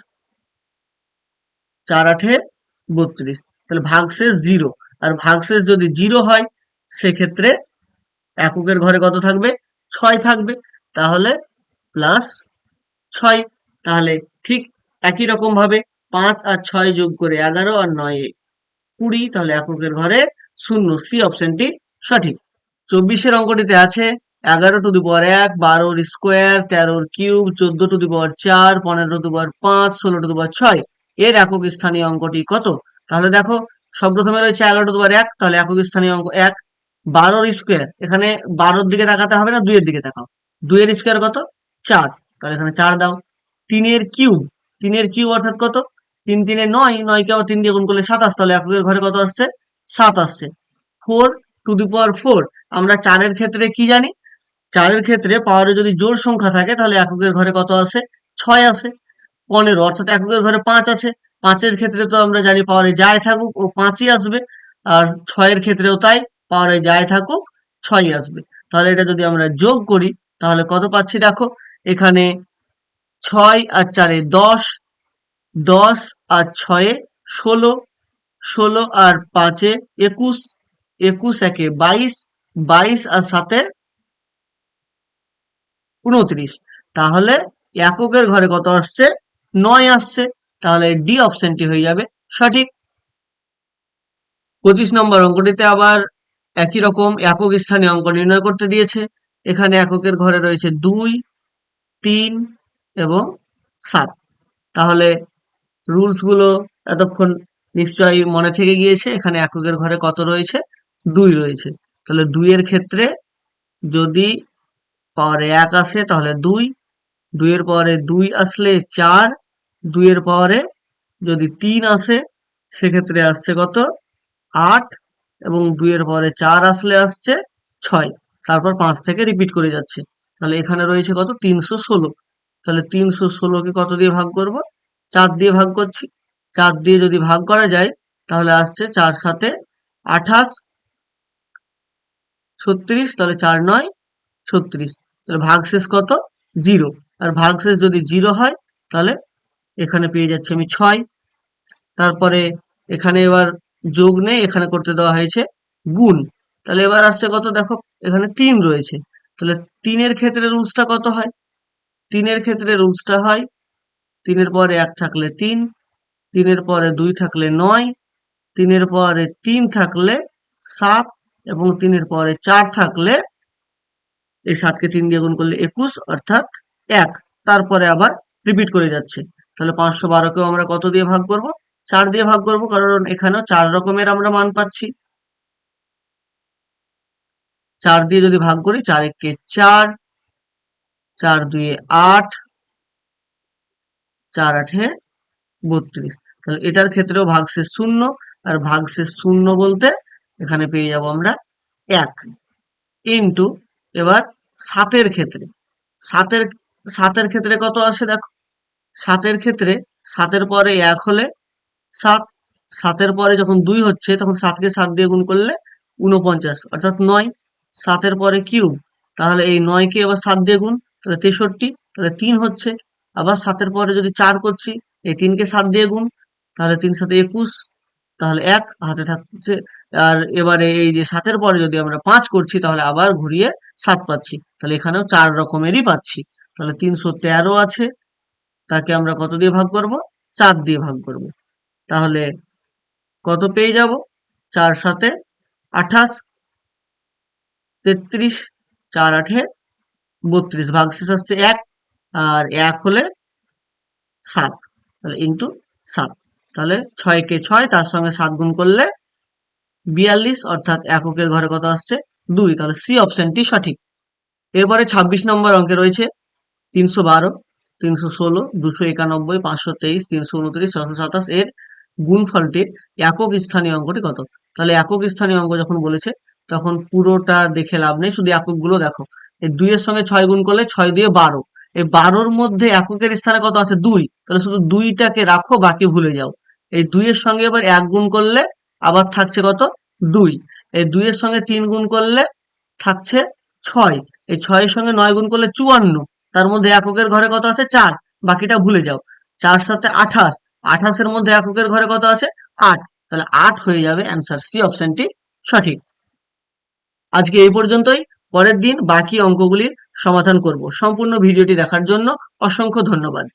4 8 32, তাহলে ভাগশেষ 0। আর ভাগশেষ যদি 0 হয় সেক্ষেত্রে এককের ঘরে কত থাকবে? 6 থাকবে। তাহলে প্লাস 6। তাহলে ঠিক একই রকম ভাবে 5 আর 6 যোগ করে 11, আর 9 20, তাহলে এককের ঘরে 0। সি অপশনটি সঠিক। 24 অঙ্কটিতে আছে 11 to the power 1, 12 square, 13 cube, 14 to the power 4, 15 to the power 5, 16 to the power 6 এর একক স্থানীয় অঙ্কটি কত? তাহলে দেখো, সব প্রথমে রয়েছে 11 টু দি পাওয়ার 1, তাহলে একক স্থানীয় অঙ্ক 1। 12 স্কোয়ার, এখানে 12 দিকে তাকাতে হবে না, 2 এর দিকে তাকাও। 2 এর স্কোয়ার কত? 4, তাহলে এখানে 4 দাও। 3 এর কিউব, 3 এর কিউব অর্থাৎ কত? 3 3 9, 9 কে আবার 3 দিয়ে গুণ করলে 27, তাহলে এককের ঘরে কত আসছে? 7 আসছে। 4 টু দি পাওয়ার 4, আমরা 4 এর ক্ষেত্রে কি জানি? 4 এর ক্ষেত্রে পাওয়ারে যদি জোড় সংখ্যা থাকে তাহলে এককের ঘরে কত আসে? 6 আসে। 15, অর্থাৎ এককের ঘরে 5 আছে। 5 এর ক্ষেত্রে তো আমরা জানি পাওয়ারে যাই থাকুক ও 5ই আসবে। আর 6 এর ক্ষেত্রেও তাই, পাওয়ারে যাই থাকুক 6ই আসবে। তাহলে এটা যদি আমরা যোগ করি তাহলে কত পাচ্ছি দেখো, এখানে 6 আর 4 10, 10 আর 6 16, 16 আর 5 21, 21 একে 22, 22 আর 7 29, তাহলে এককের ঘরে কত আসছে? 9 আসছে। তাহলে ডি অপশনটি হয়ে যাবে সঠিক। 25 নম্বর অঙ্কটিতে আবার একই রকম একক স্থানীয় অঙ্ক নির্ণয় করতে দিয়েছে। এখানে এককের ঘরে রয়েছে 2, 3 এবং 7। তাহলে রুলস গুলো এতক্ষণ নিশ্চয়ই মনে থেকে গিয়েছে। এখানে এককের ঘরে কত রয়েছে? 2 রয়েছে। তাহলে 2 এর ক্ষেত্রে যদি পাওয়ারে 1 আসে তাহলে 2, 2 এর পাওয়ারে 2 আসলে 4, 2 এর পাওয়ারে যদি 3 আসে সেক্ষেত্রে আসছে কত? 8, এবং 2 এর পাওয়ারে 4 আসলে আসছে 6, তারপর 5 থেকে রিপিট করে যাচ্ছে। তাহলে এখানে রয়েছে কত? 316। তাহলে 316 কে কত দিয়ে ভাগ করব? 4 দিয়ে ভাগ করছি। 4 দিয়ে যদি ভাগ করা যায় তাহলে আসছে 4 7 28, 36, তাহলে 4 9 36, তাহলে ভাগশেষ কত? 0। আর ভাগশেষ যদি 0 হয় তাহলে এখানে পেয়ে যাচ্ছি আমি 6। তারপরে এখানে এবার যোগ নেই, এখানে করতে দেওয়া হয়েছে গুণ। তাহলে এবার আসছে কত দেখো, এখানে 3 রয়েছে। তাহলে 3 এর ক্ষেত্রে রুলসটা কত হয়? 3 এর ক্ষেত্রে রুলসটা হয় 3 এর পরে 1 থাকলে 3, 3 এর পরে 2 থাকলে 9, 3 এর পরে 3 থাকলে 7, এবং 3 এর পরে 4 থাকলে এই 7 কে 3 দিয়ে গুণ করলে 21, অর্থাৎ 1। তারপরে আবার রিপিট করে যাচ্ছে। তাহলে 512 কেও আমরা কত দিয়ে ভাগ করব? 4 দিয়ে ভাগ করব, কারণ এখানেও 4 রকমের আমরা মান পাচ্ছি। 4 দিয়ে যদি ভাগ করি, 4 একে 4, 4 2 8, 4 8 32। তাহলে এটার ক্ষেত্রেও ভাগশেষ শূন্য, আর ভাগশেষ শূন্য বলতে এখানে পেয়ে যাব আমরা 1 ইন্টু, এবার 7 ক্ষেত্রে, 7 7 ক্ষেত্রে কত আসে দেখো, 7 ক্ষেত্রে 7 পরে 1 হলে 7, 7 পরে যখন 2 হচ্ছে তখন 7 কে 7 দিয়ে গুণ করলে 49 অর্থাৎ 9, 7 পরে কিউব, তাহলে এই 9 কে এবার 7 দিয়ে গুণ, তাহলে 63, তাহলে 3 হচ্ছে। আবার 7 পরে যদি 4 করছি, এই 3 কে 7 দিয়ে গুণ, তাহলে 3 7 21, তাহলে 1 হাতে থাকছে। আর এবারে এই যে 7 পরে যদি আমরা 5 করছি তাহলে আবার ঘুরিয়ে 7 পাচ্ছি, তাহলে এখানেও 4 রকমেরই পাচ্ছি। তাহলে 313 আছে, তাকে আমরা কত দিয়ে ভাগ করব, 4 দিয়ে ভাগ করব। তাহলে কত পেয়ে যাব, 4 7 28, 33, 4 8 32, ভাগশেষ আসছে 1, আর 1 হলে 7, তাহলে ইন্টু 7, তাহলে 6 কে 6 তার সঙ্গে 7 গুণ করলে 42, অর্থাৎ এককের ঘরে কত আসছে, 2, তাহলে সি অপশনটি সঠিক। এরপরে 26 নম্বর অঙ্কে রয়েছে 312, 316, 291, 523, 329, 627 এর গুণফলটির একক স্থানীয় অঙ্কটি কত। তাহলে একক স্থানীয় অঙ্ক যখন বলেছে তখন পুরোটা দেখে লাভ নেই, শুধু এককগুলো দেখো। এই 2 এর সঙ্গে 6 গুণ করলে 6 দিয়ে 12, এই 12র মধ্যে এককের স্থানে কত আছে, 2, তাহলে শুধু 2টাকে রাখো, বাকি ভুলে যাও। এই 2 এর সঙ্গে এবার 1 গুণ করলে আবার থাকছে কত, 2, এই 2 এর সঙ্গে 3 গুণ করলে থাকছে 6, এই 6 এর সঙ্গে 9 গুণ করলে 54, তার মধ্যে এককের ঘরে কত আছে, 4, বাকিটা ভুলে যাও। 4 7 28, 28 এর মধ্যে এককের ঘরে কত আছে, 8, তাহলে 8 হয়ে যাবে অ্যান্সার, সি অপশনটি সঠিক। আজকে এই পর্যন্তই, পরের দিন বাকি অঙ্কগুলির সমাধান করব। সম্পূর্ণ ভিডিওটি দেখার জন্য অসংখ্য ধন্যবাদ।